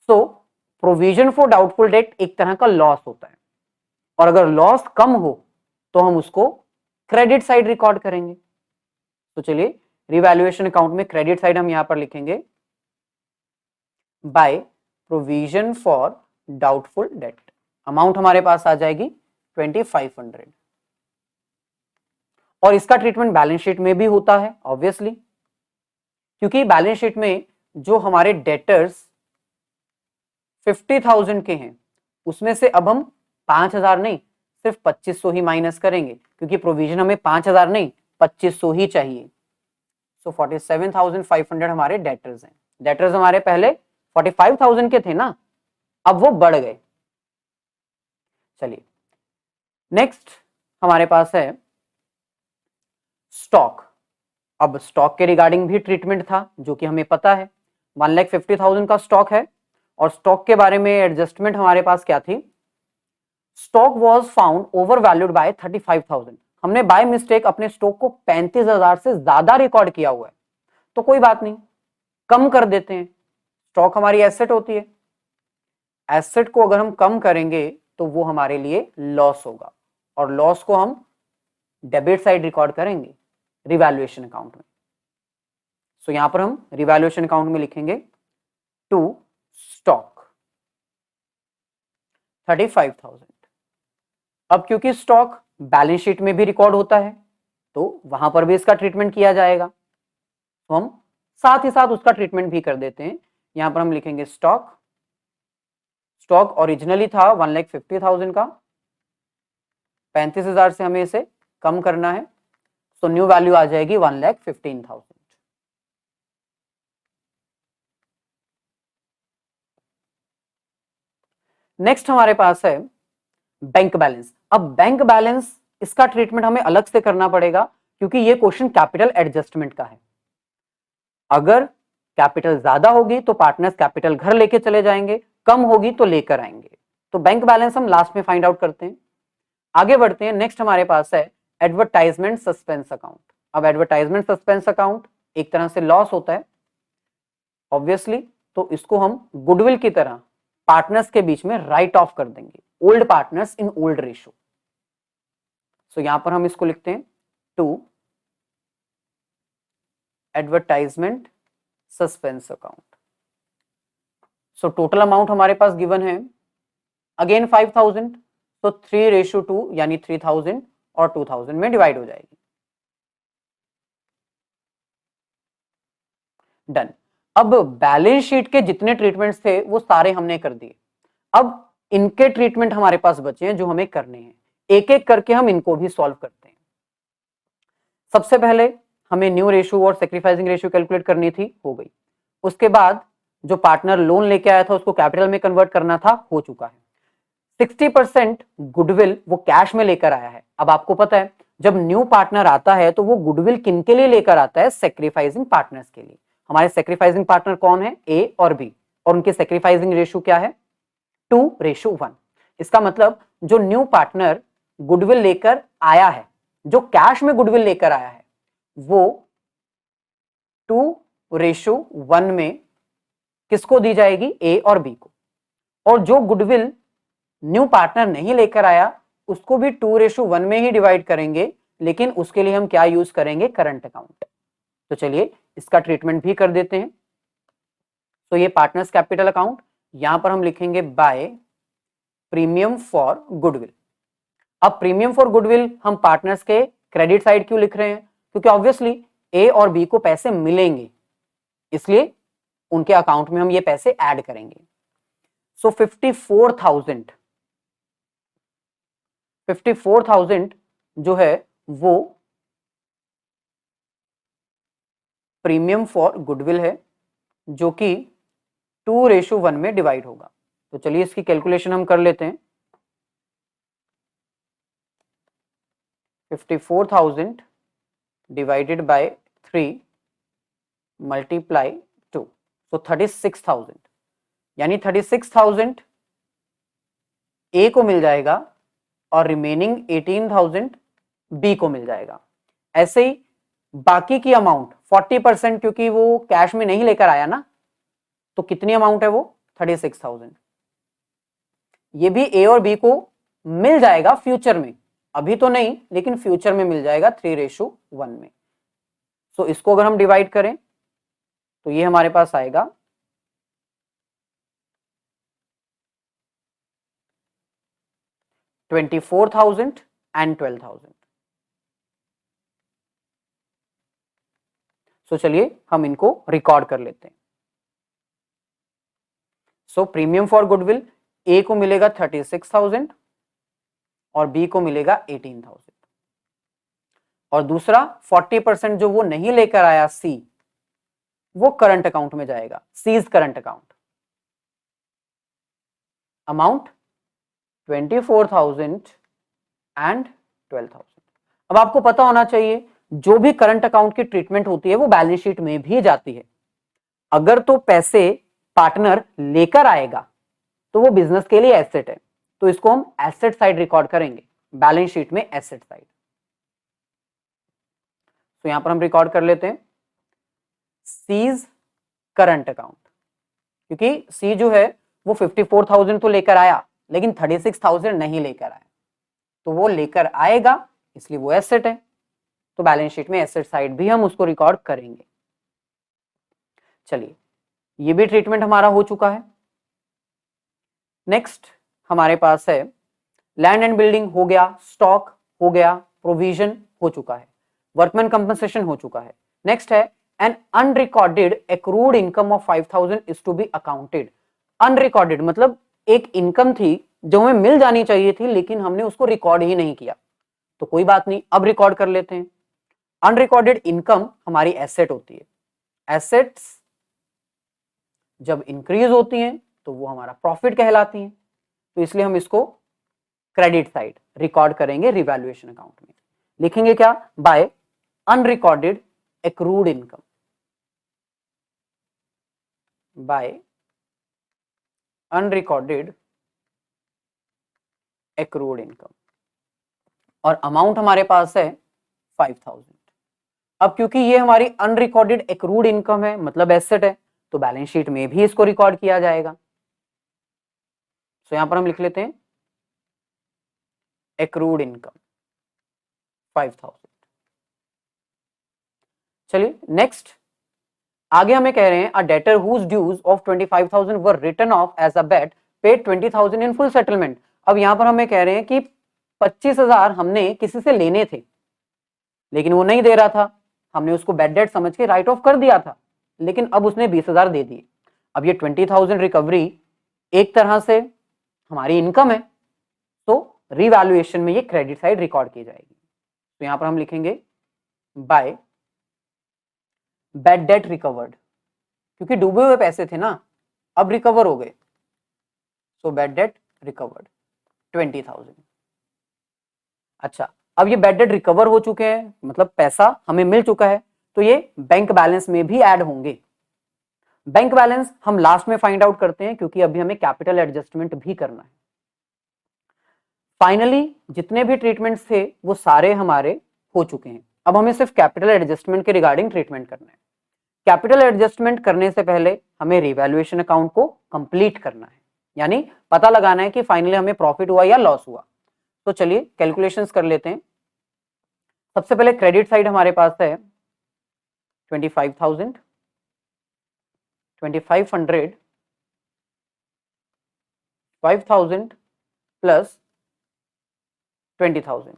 So provision for doubtful date एक तरह का लॉस होता है और अगर लॉस कम हो तो हम उसको क्रेडिट साइड रिकॉर्ड करेंगे। तो चलिए रिवैल्यूएशन अकाउंट में क्रेडिट साइड हम यहां पर लिखेंगे by provision for doubtful date. Amount हमारे पास आ जाएगी 2500। और इसका ट्रीटमेंट बैलेंस शीट में भी होता है ऑब्वियसली, क्योंकि बैलेंस शीट में जो हमारे डेटर्स 50,000 के हैं उसमें से अब हम 5,000 नहीं सिर्फ 2,500 ही माइनस करेंगे, क्योंकि प्रोविजन हमें 5,000 नहीं 2,500 ही चाहिए। सो 47,500 हमारे डेटर्स हैं। डेटर्स हमारे पहले 45,000 के थे ना, अब वो बढ़ गए। चलिए नेक्स्ट हमारे पास है स्टॉक। अब स्टॉक के रिगार्डिंग भी ट्रीटमेंट था जो कि हमें पता है, 1,50,000 का स्टॉक है और स्टॉक के बारे में एडजस्टमेंट हमारे पास क्या थी, stock was found over valued bye 35,000। हमने बाय मिस्टेक अपने स्टॉक को 35,000 से ज्यादा रिकॉर्ड किया हुआ है, तो कोई बात नहीं, कम कर देते हैं। स्टॉक हमारी एसेट होती है, एसेट को अगर हम कम करेंगे तो वो हमारे लिए लॉस होगा, और लॉस को हम डेबिट साइड रिकॉर्ड करेंगे रिवैल्यूएशन अकाउंट में। सो यहां पर हम रिवैल्यूएशन अकाउंट में लिखेंगे टू स्टॉक 35,000। अब क्योंकि स्टॉक बैलेंस शीट में भी रिकॉर्ड होता है तो वहां पर भी इसका ट्रीटमेंट किया जाएगा, तो हम साथ ही साथ उसका ट्रीटमेंट भी कर देते हैं। यहां पर हम लिखेंगे स्टॉक, स्टॉक ओरिजिनली था 1,50,000 का, 35,000 से हमें इसे कम करना है, तो न्यू वैल्यू आ जाएगी 1,15,000। नेक्स्ट हमारे पास है बैंक बैलेंस। अब बैंक बैलेंस इसका ट्रीटमेंट हमें अलग से करना पड़ेगा, क्योंकि ये क्वेश्चन कैपिटल एडजस्टमेंट का है। अगर कैपिटल ज्यादा होगी तो पार्टनर्स कैपिटल घर लेके चले जाएंगे, कम होगी तो लेकर आएंगे। तो बैंक बैलेंस हम लास्ट में फाइंड आउट करते हैं। आगे बढ़ते हैं, नेक्स्ट हमारे पास है एडवर्टाइजमेंट सस्पेंस अकाउंट। अब एडवर्टाइजमेंट सस्पेंस अकाउंट एक तरह से लॉस होता है ऑब्वियसली, तो इसको हम गुडविल की तरह पार्टनर्स के बीच में राइट ऑफ कर देंगे, old partners in old ratio. So यहां पर हम इसको लिखते हैं to advertisement suspense account. So total amount हमारे पास गिवन है अगेन 5,000, तो 3:2 यानी 3,000 और 2,000 में डिवाइड हो जाएगी। डन। अब बैलेंस शीट के जितने ट्रीटमेंट्स थे वो सारे हमने कर दिए, अब इनके ट्रीटमेंट हमारे पास बचे हैं जो हमें करने हैं, एक एक करके हम इनको भी सॉल्व करते हैं। सबसे पहले हमें न्यू रेशियो और सेक्रीफाइसिंग रेशियो कैलकुलेट करनी थी, हो गई। उसके बाद जो पार्टनर लोन लेके आया था उसको कैपिटल में कन्वर्ट करना था, हो चुका है। 60% गुडविल वो कैश में लेकर आया है। अब आपको पता है जब न्यू पार्टनर आता है तो वो गुडविल किनके लिए लेकर आता है, सेक्रीफाइसिंग पार्टनर्स के लिए। हमारे सेक्रीफाइसिंग पार्टनर कौन है, ए और बी, और उनके सेक्रीफाइसिंग रेशियो क्या है, 2:1। इसका मतलब जो न्यू पार्टनर गुडविल लेकर आया है, जो कैश में गुडविल लेकर आया है, वो 2:1 में किसको दी जाएगी, ए और बी को। और जो गुडविल न्यू पार्टनर नहीं लेकर आया उसको भी 2:1 में ही डिवाइड करेंगे, लेकिन उसके लिए हम क्या यूज करेंगे, करंट अकाउंट। तो चलिए इसका ट्रीटमेंट भी कर देते हैं। तो ये पार्टनर्स कैपिटल अकाउंट, यहां पर हम लिखेंगे बाय प्रीमियम फॉर गुडविल। अब प्रीमियम फॉर गुडविल हम पार्टनर्स के क्रेडिट साइड क्यों लिख रहे हैं, क्योंकि ऑब्वियसली ए और बी को पैसे मिलेंगे, इसलिए उनके अकाउंट में हम ये पैसे ऐड करेंगे। सो 54,000 जो है वो प्रीमियम फॉर गुडविल है, जो कि 2:1 में डिवाइड होगा। तो चलिए इसकी कैलकुलेशन हम कर लेते हैं। 54,000 डिवाइडेड बाय 3 मल्टीप्लाई 2, तो 36,000, यानी 36,000 ए को मिल जाएगा और रिमेनिंग 18,000 बी को मिल जाएगा। ऐसे ही बाकी की अमाउंट 40%, क्योंकि वो कैश में नहीं लेकर आया ना, तो कितनी अमाउंट है वो 36,000। ये भी ए और बी को मिल जाएगा फ्यूचर में, अभी तो नहीं लेकिन फ्यूचर में मिल जाएगा 3:1 में। तो इसको अगर हम डिवाइड करें तो ये हमारे पास आएगा 24,000 एंड 12,000। सो चलिए हम इनको रिकॉर्ड कर लेते हैं। सो प्रीमियम फॉर गुडविल, ए को मिलेगा 36,000 और बी को मिलेगा 18,000, और दूसरा 40% जो वो नहीं लेकर आया सी, वो करंट अकाउंट में जाएगा, C's current account. Amount 24,000 and 12,000। अब आपको पता होना चाहिए जो भी करंट अकाउंट की ट्रीटमेंट होती है वो बैलेंस शीट में भी जाती है। अगर तो पैसे पार्टनर लेकर आएगा तो वो बिजनेस के लिए एसेट है, तो इसको हम एसेट साइड रिकॉर्ड करेंगे, बैलेंस शीट में एसेट साइड। तो यहां पर हम रिकॉर्ड कर लेते हैं सीज करंट अकाउंट, क्योंकि सी जो है वो 54,000 तो लेकर आया लेकिन 36,000 नहीं लेकर आया, तो वो लेकर आएगा इसलिए वो एसेट है, तो बैलेंस शीट में एसेट साइड भी हम उसको रिकॉर्ड करेंगे। चलिए ये भी ट्रीटमेंट हमारा हो चुका है। नेक्स्ट हमारे पास है लैंड एंड बिल्डिंग हो गया, स्टॉक हो गया, प्रोविजन हो चुका है, वर्कमैन कंपनसेशन हो चुका है। नेक्स्ट है an unrecorded accrued income of 5,000 is to be accounted. Unrecorded मतलब एक इनकम थी जो हमें मिल जानी चाहिए थी लेकिन हमने उसको रिकॉर्ड ही नहीं किया, तो कोई बात नहीं, अब रिकॉर्ड कर लेते हैं। अनरिकॉर्डेड इनकम हमारी एसेट होती है, एसेट्स जब इंक्रीज होती हैं तो वो हमारा प्रॉफिट कहलाती हैं, तो इसलिए हम इसको क्रेडिट साइड रिकॉर्ड करेंगे रिवैल्यूएशन अकाउंट में। लिखेंगे क्या? By unrecorded accrued income, by unrecorded accrued income, और अमाउंट हमारे पास है 5,000। अब क्योंकि ये हमारी अनरिकॉर्डेड एक्रूड इनकम है मतलब एसेट है, तो बैलेंस शीट में भी इसको रिकॉर्ड किया जाएगा। तो यहां पर हम लिख लेते हैं एक्रूड इनकम 5,000। चलिए नेक्स्ट आगे हमें कह रहे हैं a debtor whose dues of 25,000 were written off as a bad paid 20,000 in full settlement. अब यहां पर हमें कह रहे हैं कि 25,000 हमने किसी से लेने थे लेकिन वो नहीं दे रहा था, हमने उसको बैड डेट समझ के राइट ऑफ कर दिया था, लेकिन अब उसने 20,000 दे दिए। अब ये 20,000 रिकवरी एक तरह से हमारी इनकम है, तो रिवैल्यूएशन में ये क्रेडिट साइड रिकॉर्ड की जाएगी। तो यहां पर हम लिखेंगे बाय बैड डेट रिकवर्ड, क्योंकि डूबे हुए पैसे थे ना, अब रिकवर हो गए, सो बैड डेट रिकवर्ड 20,000। अच्छा, अब ये बैड डेट रिकवर हो चुके हैं मतलब पैसा हमें मिल चुका है, तो ये बैंक बैलेंस में भी ऐड होंगे। बैंक बैलेंस हम लास्ट में फाइंड आउट करते हैं क्योंकि अभी हमें कैपिटल एडजस्टमेंट भी करना है। फाइनली जितने भी ट्रीटमेंट्स थे वो सारे हमारे हो चुके हैं, अब हमें सिर्फ कैपिटल एडजस्टमेंट के रिगार्डिंग ट्रीटमेंट करना है। कैपिटल एडजस्टमेंट करने से पहले हमें रिवैल्यूएशन अकाउंट को कंप्लीट करना है, यानी पता लगाना है कि फाइनली हमें प्रॉफिट हुआ या लॉस हुआ। तो चलिए कैलकुलेशंस कर लेते हैं। सबसे पहले क्रेडिट साइड हमारे पास है 25,000, 2,500, 5,000 प्लस 20,000,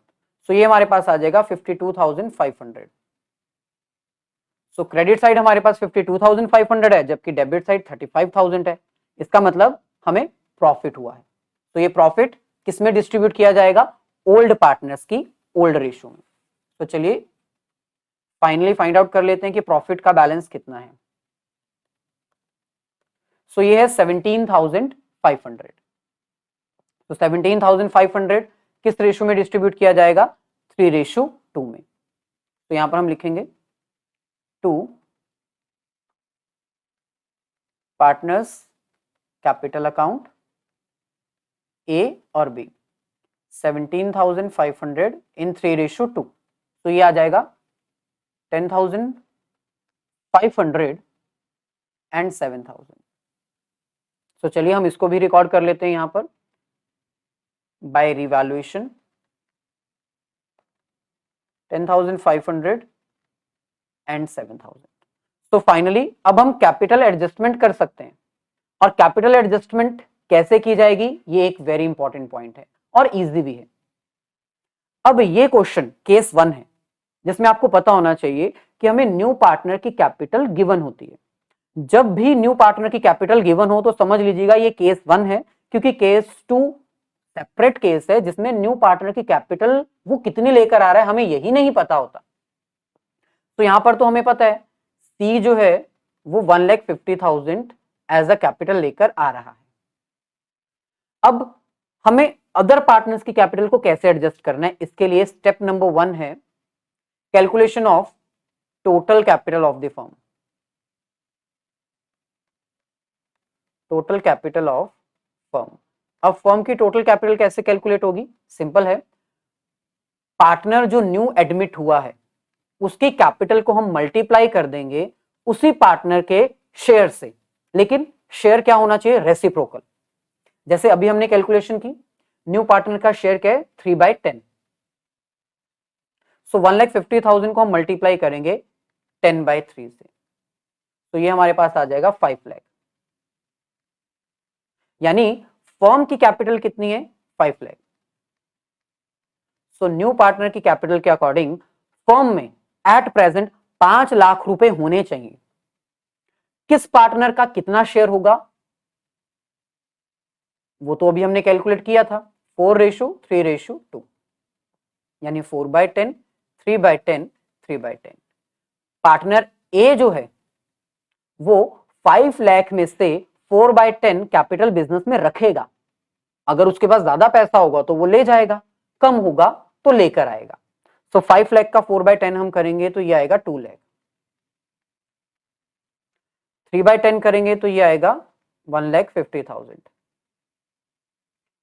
सो ये हमारे पास आ जाएगा 52,500। सो क्रेडिट साइड हमारे पास 52,500 है जबकि डेबिट साइड 35,000 है, इसका मतलब हमें प्रॉफिट हुआ है। तो ये प्रॉफिट किस में डिस्ट्रीब्यूट किया जाएगा? ओल्ड पार्टनर्स की ओल्ड रेशियो में। तो चलिए फाइनली फाइंड आउट कर लेते हैं कि प्रॉफिट का बैलेंस कितना है। सो ये है 17,500। तो 17,500 किस रेशियो में डिस्ट्रीब्यूट किया जाएगा? 3:2 में। तो यहां पर हम लिखेंगे 2 पार्टनर्स कैपिटल अकाउंट ए और बी, 17,500 इन 3:2, तो ये आ जाएगा 10,500 एंड 7,000। तो चलिए हम इसको भी रिकॉर्ड कर लेते हैं यहां पर बाय रिवैल्यूएशन 10,500 एंड 7,000। तो फाइनली अब हम कैपिटल एडजस्टमेंट कर सकते हैं, और कैपिटल एडजस्टमेंट कैसे की जाएगी ये एक वेरी इंपॉर्टेंट पॉइंट है और इजी भी है। अब ये क्वेश्चन केस 1 है जिसमें आपको पता होना चाहिए कि हमें न्यू पार्टनर की कैपिटल गिवन होती है। जब भी न्यू पार्टनर की कैपिटल गिवन हो तो समझ लीजिएगा ये केस 1 है, क्योंकि केस 2 सेपरेट केस है जिसमें न्यू पार्टनर की कैपिटल वो कितनी लेकर आ रहा है हमें यही नहीं पता होता। तो यहां पर तो हमें पता है सी जो है वो 1,50,000 एज अ कैपिटल लेकर आ रहा है। अब हमें अदर पार्टनर्स की कैपिटल को कैसे एडजस्ट करना है, इसके लिए स्टेप नंबर 1 है calculation of total capital of the firm. Total capital of firm. अब फर्म की टोटल कैपिटल कैसे कैलकुलेट होगी, सिंपल है। पार्टनर जो न्यू एडमिट हुआ है उसकी कैपिटल को हम मल्टीप्लाई कर देंगे उसी पार्टनर के शेयर से, लेकिन शेयर क्या होना चाहिए, रेसिप्रोकल। जैसे अभी हमने कैलकुलेशन की, न्यू पार्टनर का शेयर क्या है 3/10, सो 1,50,000 को हम मल्टीप्लाई करेंगे 10/3 से, तो ये हमारे पास आ जाएगा 5 लाख। यानी फर्म की कैपिटल कितनी है 5 लाख। सो न्यू पार्टनर की कैपिटल के अकॉर्डिंग फर्म में एट प्रेजेंट 5 लाख रुपए होने चाहिए। किस पार्टनर का कितना शेयर होगा वो तो अभी हमने कैलकुलेट किया था, 4:3:2, यानी 4/10, 3/10, 3/10। पार्टनर ए जो है वो 5 लाख में से 4/10 कैपिटल बिजनेस में रखेगा। अगर उसके पास ज्यादा पैसा होगा तो वो ले जाएगा, कम होगा तो लेकर आएगा। तो 5 लाख का 4/10 हम करेंगे तो ये आएगा 2 लाख, 3/10 करेंगे तो ये आएगा 1,50,000,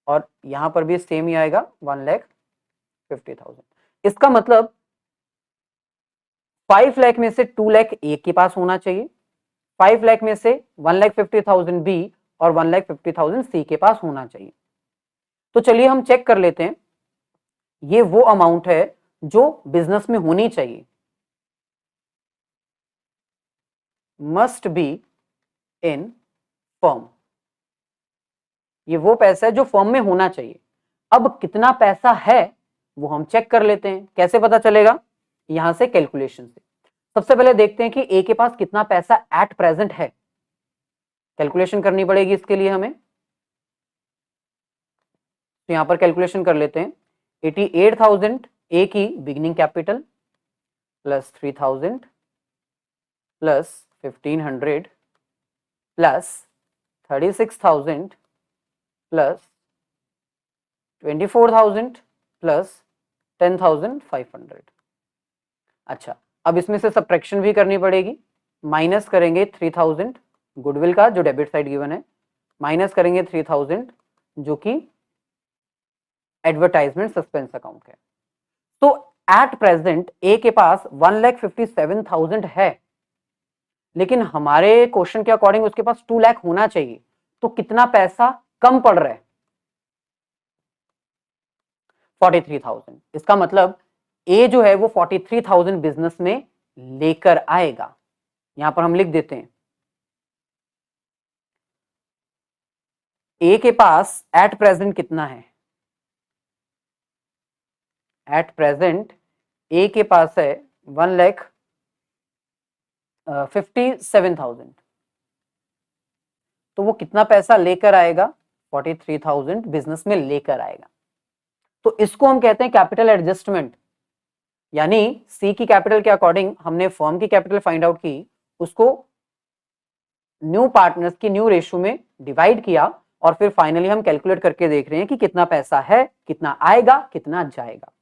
और यहां पर भी सेम ही आएगा 1,50,000। इसका मतलब 5 लाख में से 2 लाख ए के पास होना चाहिए, 5 लाख में से 1,50,000 बी और 1,50,000 सी के पास होना चाहिए। तो चलिए हम चेक कर लेते हैं, ये वो अमाउंट है जो बिजनेस में होनी चाहिए, मस्ट बी इन फर्म। ये वो पैसा है जो फर्म में होना चाहिए। अब कितना पैसा है वो हम चेक कर लेते हैं। कैसे पता चलेगा, यहां से कैलकुलेशन से। सबसे पहले देखते हैं कि ए के पास कितना पैसा एट प्रेजेंट है, कैलकुलेशन करनी पड़ेगी इसके लिए हमें। तो यहां पर कैलकुलेशन कर लेते हैं। 88,000 ए की beginning capital plus 3,000 plus 1,500 plus 36,000 plus 24,000 plus 10,500। अच्छा, अब इसमें से सब्ट्रैक्शन भी करनी पड़ेगी। माइनस करेंगे 3,000 गुडविल का जो डेबिट साइड गिवन है, माइनस करेंगे 3,000 जो कि एडवर्टाइजमेंट सस्पेंस अकाउंट है। तो एट प्रेजेंट ए के पास 1,57,000 है, लेकिन हमारे क्वेश्चन के अकॉर्डिंग उसके पास 2 लाख होना चाहिए। तो कितना पैसा कम पड़ रहा है, 43,000। इसका मतलब ए जो है वो 43,000 बिजनेस में लेकर आएगा। यहां पर हम लिख देते हैं ए के पास एट प्रेजेंट कितना है, एट प्रेजेंट ए के पास है 1,57,000। तो वो कितना पैसा लेकर आएगा, 43,000 बिजनेस में लेकर आएगा। तो इसको हम कहते हैं कैपिटल एडजस्टमेंट। यानी सी की कैपिटल के अकॉर्डिंग हमने फर्म की कैपिटल फाइंड आउट की, उसको न्यू पार्टनर्स की न्यू रेशियो में डिवाइड किया, और फिर फाइनली हम कैलकुलेट करके देख रहे हैं कि कितना पैसा है, कितना आएगा, कितना जाएगा।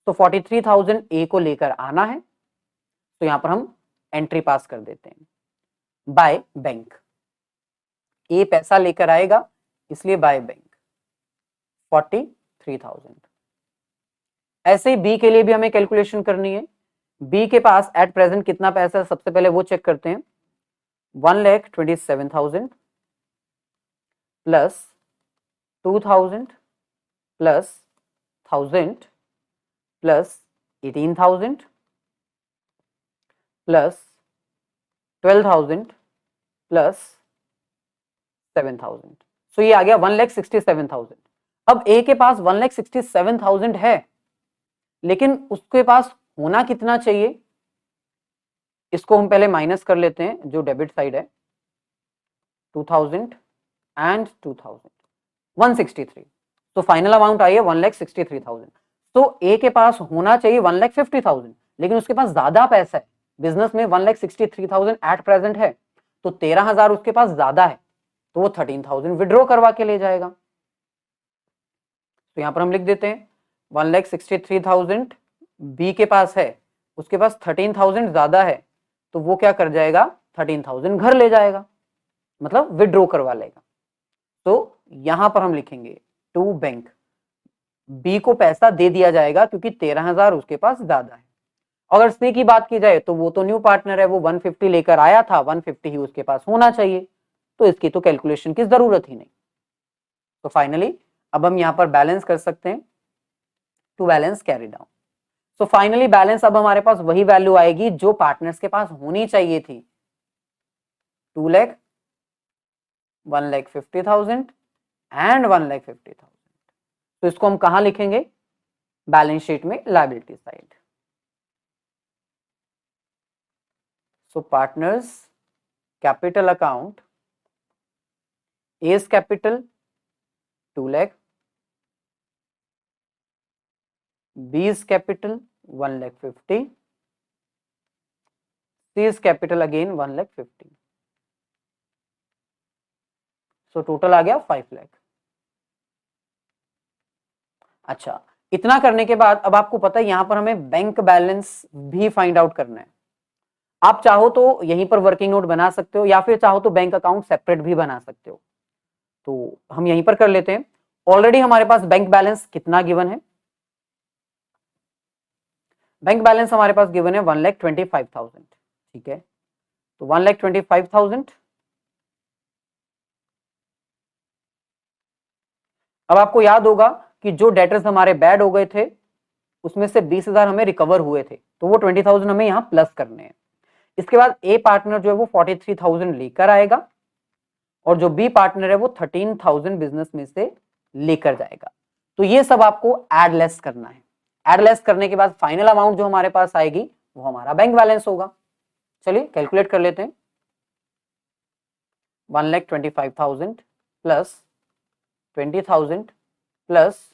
तो 43,000 ए को लेकर आना है, तो यहां पर हम एंट्री पास कर देते हैं बाय बैंक। ए पैसा लेकर आएगा इसलिए बाय बैंक 43,000। ऐसे ही बी के लिए भी हमें कैलकुलेशन करनी है। बी के पास एट प्रेजेंट कितना पैसा है, सबसे पहले वो चेक करते हैं। 1,27,000 plus 2,000 plus 1,000 plus 18,000 plus 12,000 plus 7,000। सो ये आ गया 1,67,000। अब ए के पास 1,67,000 है, लेकिन उसके पास होना कितना चाहिए, इसको हम पहले माइनस कर लेते हैं, जो डेबिट साइड है 2000 एंड 2000, 163। तो फाइनल अमाउंट आई है 1,63,000। तो ए के पास होना चाहिए 1,50,000, लेकिन उसके पास ज्यादा पैसा है, बिजनेस में 1,63,000 एट प्रेजेंट है, तो 13,000 उसके पास ज्यादा है, तो वो 13,000 विड्रॉ करवा के ले जाएगा। तो यहां पर हम लिख देते हैं 1,63,000 बी के पास है, उसके पास 13,000 ज्यादा है, तो वो क्या कर जाएगा, 13,000 घर ले जाएगा, मतलब विड्रॉ करवा लेगा। तो यहां पर हम लिखेंगे टू बैंक, बी को पैसा दे दिया जाएगा क्योंकि 13,000 उसके पास ज्यादा है। अगर सी की बात की जाए तो वो तो न्यू पार्टनर है, वो 150 लेकर आया था, 150 ही उसके पास होना चाहिए, तो इसकी तो कैलकुलेशन की जरूरत ही नहीं। तो फाइनली अब हम यहां पर बैलेंस कर सकते हैं, to balance carry down. So finally balance अब हमारे पास वही वैल्यू आएगी जो पार्टनर्स के पास होनी चाहिए थी, 2,00,000, 1,50,000 एंड 1,50,000। तो इसको हम कहां लिखेंगे, बैलेंस शीट में liability side. So partners capital account, A's capital 2,00,000, B's capital 1,50,000, C's capital again 1,50,000। So total आ गया 5,00,000। अच्छा, इतना करने के बाद अब आपको पता है यहां पर हमें बैंक बैलेंस भी फाइंड आउट करना है। आप चाहो तो यहीं पर वर्किंग नोट बना सकते हो, या फिर चाहो तो बैंक अकाउंट सेपरेट भी बना सकते हो। तो हम यहीं पर कर लेते हैं। ऑलरेडी हमारे पास बैंक बैलेंस कितना गिवन है, बैंक बैलेंस हमारे पास गिवन है 1,25,000, ठीक है। तो 1,25,000, अब आपको याद होगा कि जो डेटर्स हमारे बैड हो गए थे उसमें से 20,000 हमें रिकवर हुए थे, तो वो 20,000 हमें यहाँ प्लस करने हैं। इसके बाद ए पार्टनर जो है वो 43,000 लेकर आएगा, और जो बी पार्टनर है वो 13,000 बिजनेस में से लेकर जाएगा। तो ये सब आपको एड लेस करना है। एड लेस करने के बाद फाइनल अमाउंट जो हमारे पास आएगी वो हमारा बैंक बैलेंस होगा। चलिए कैलकुलेट कर लेते हैं। 1,25,000 प्लस 20,000 प्लस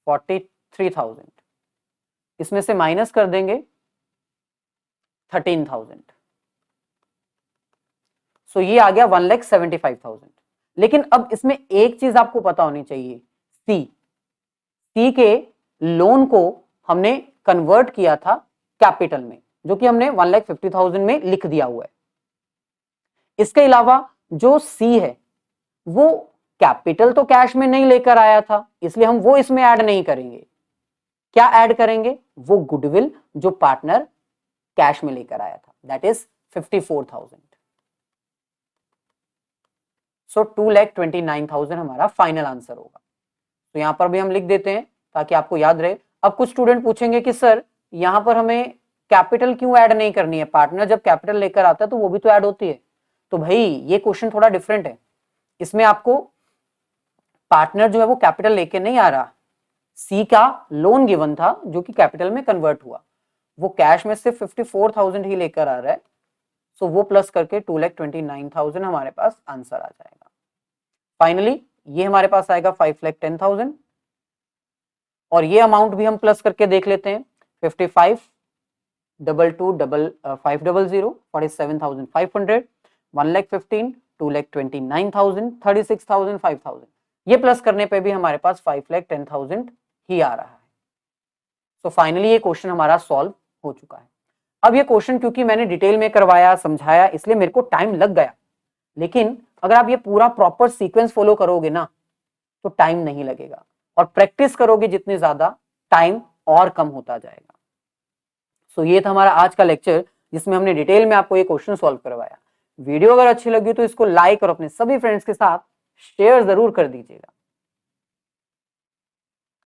43,000, इसमें से माइनस कर देंगे 13,000। सो ये आ गया 1,75,000। लेकिन अब इसमें एक चीज आपको पता होनी चाहिए, सी के लोन को हमने कन्वर्ट किया था कैपिटल में, जो कि हमने 1,50,000 में लिख दिया हुआ है। इसके अलावा जो सी है वो कैपिटल तो कैश में नहीं लेकर आया था, इसलिए हम वो इसमें ऐड नहीं करेंगे। क्या ऐड करेंगे, वो गुडविल जो पार्टनर कैश में लेकर आया था, दैट इज 54,000। सो 2,29,000 हमारा फाइनल आंसर होगा। तो यहां पर भी हम लिख देते हैं ताकि आपको याद रहे। अब कुछ स्टूडेंट पूछेंगे कि सर यहां पर हमें कैपिटल क्यों ऐड नहीं करनी है, पार्टनर जब कैपिटल लेकर आता है तो वो भी तो ऐड होती है। तो भाई ये क्वेश्चन थोड़ा डिफरेंट है, इसमें आपको पार्टनर जो है वो कैपिटल लेके नहीं आ रहा, सी का लोन गिवन था जो कि कैपिटल में कन्वर्ट हुआ, वो कैश में सिर्फ 54,000 ही लेकर आ रहा है। सो वो प्लस करके 2,29,000 हमारे पास आंसर आ जाएगा। फाइनली ये हमारे पास आएगा 5,10,000, और ये अमाउंट भी हम प्लस करके देख लेते हैं। 55 22 47,500, 1,15,000, 2,29,000, 36,000, 5,000, ये प्लस करने पे भी हमारे पास 5,10,000 ही आ रहा है। तो फाइनली ये क्वेश्चन हमारा सॉल्व हो चुका है। अब ये क्वेश्चन क्योंकि मैंने डिटेल में करवाया, समझाया, इसलिए मेरे को टाइम लग गया, लेकिन अगर आप ये पूरा प्रॉपर सीक्वेंस फॉलो करोगे ना तो टाइम नहीं लगेगा, और प्रैक्टिस करोगे जितनी ज्यादा टाइम और कम होता जाएगा। सो ये था हमारा आज का लेक्चर जिसमें हमने डिटेल में आपको ये क्वेश्चन सॉल्व करवाया। वीडियो अगर अच्छी लगी तो इसको लाइक और अपने सभी फ्रेंड्स के साथ शेयर जरूर कर दीजिएगा।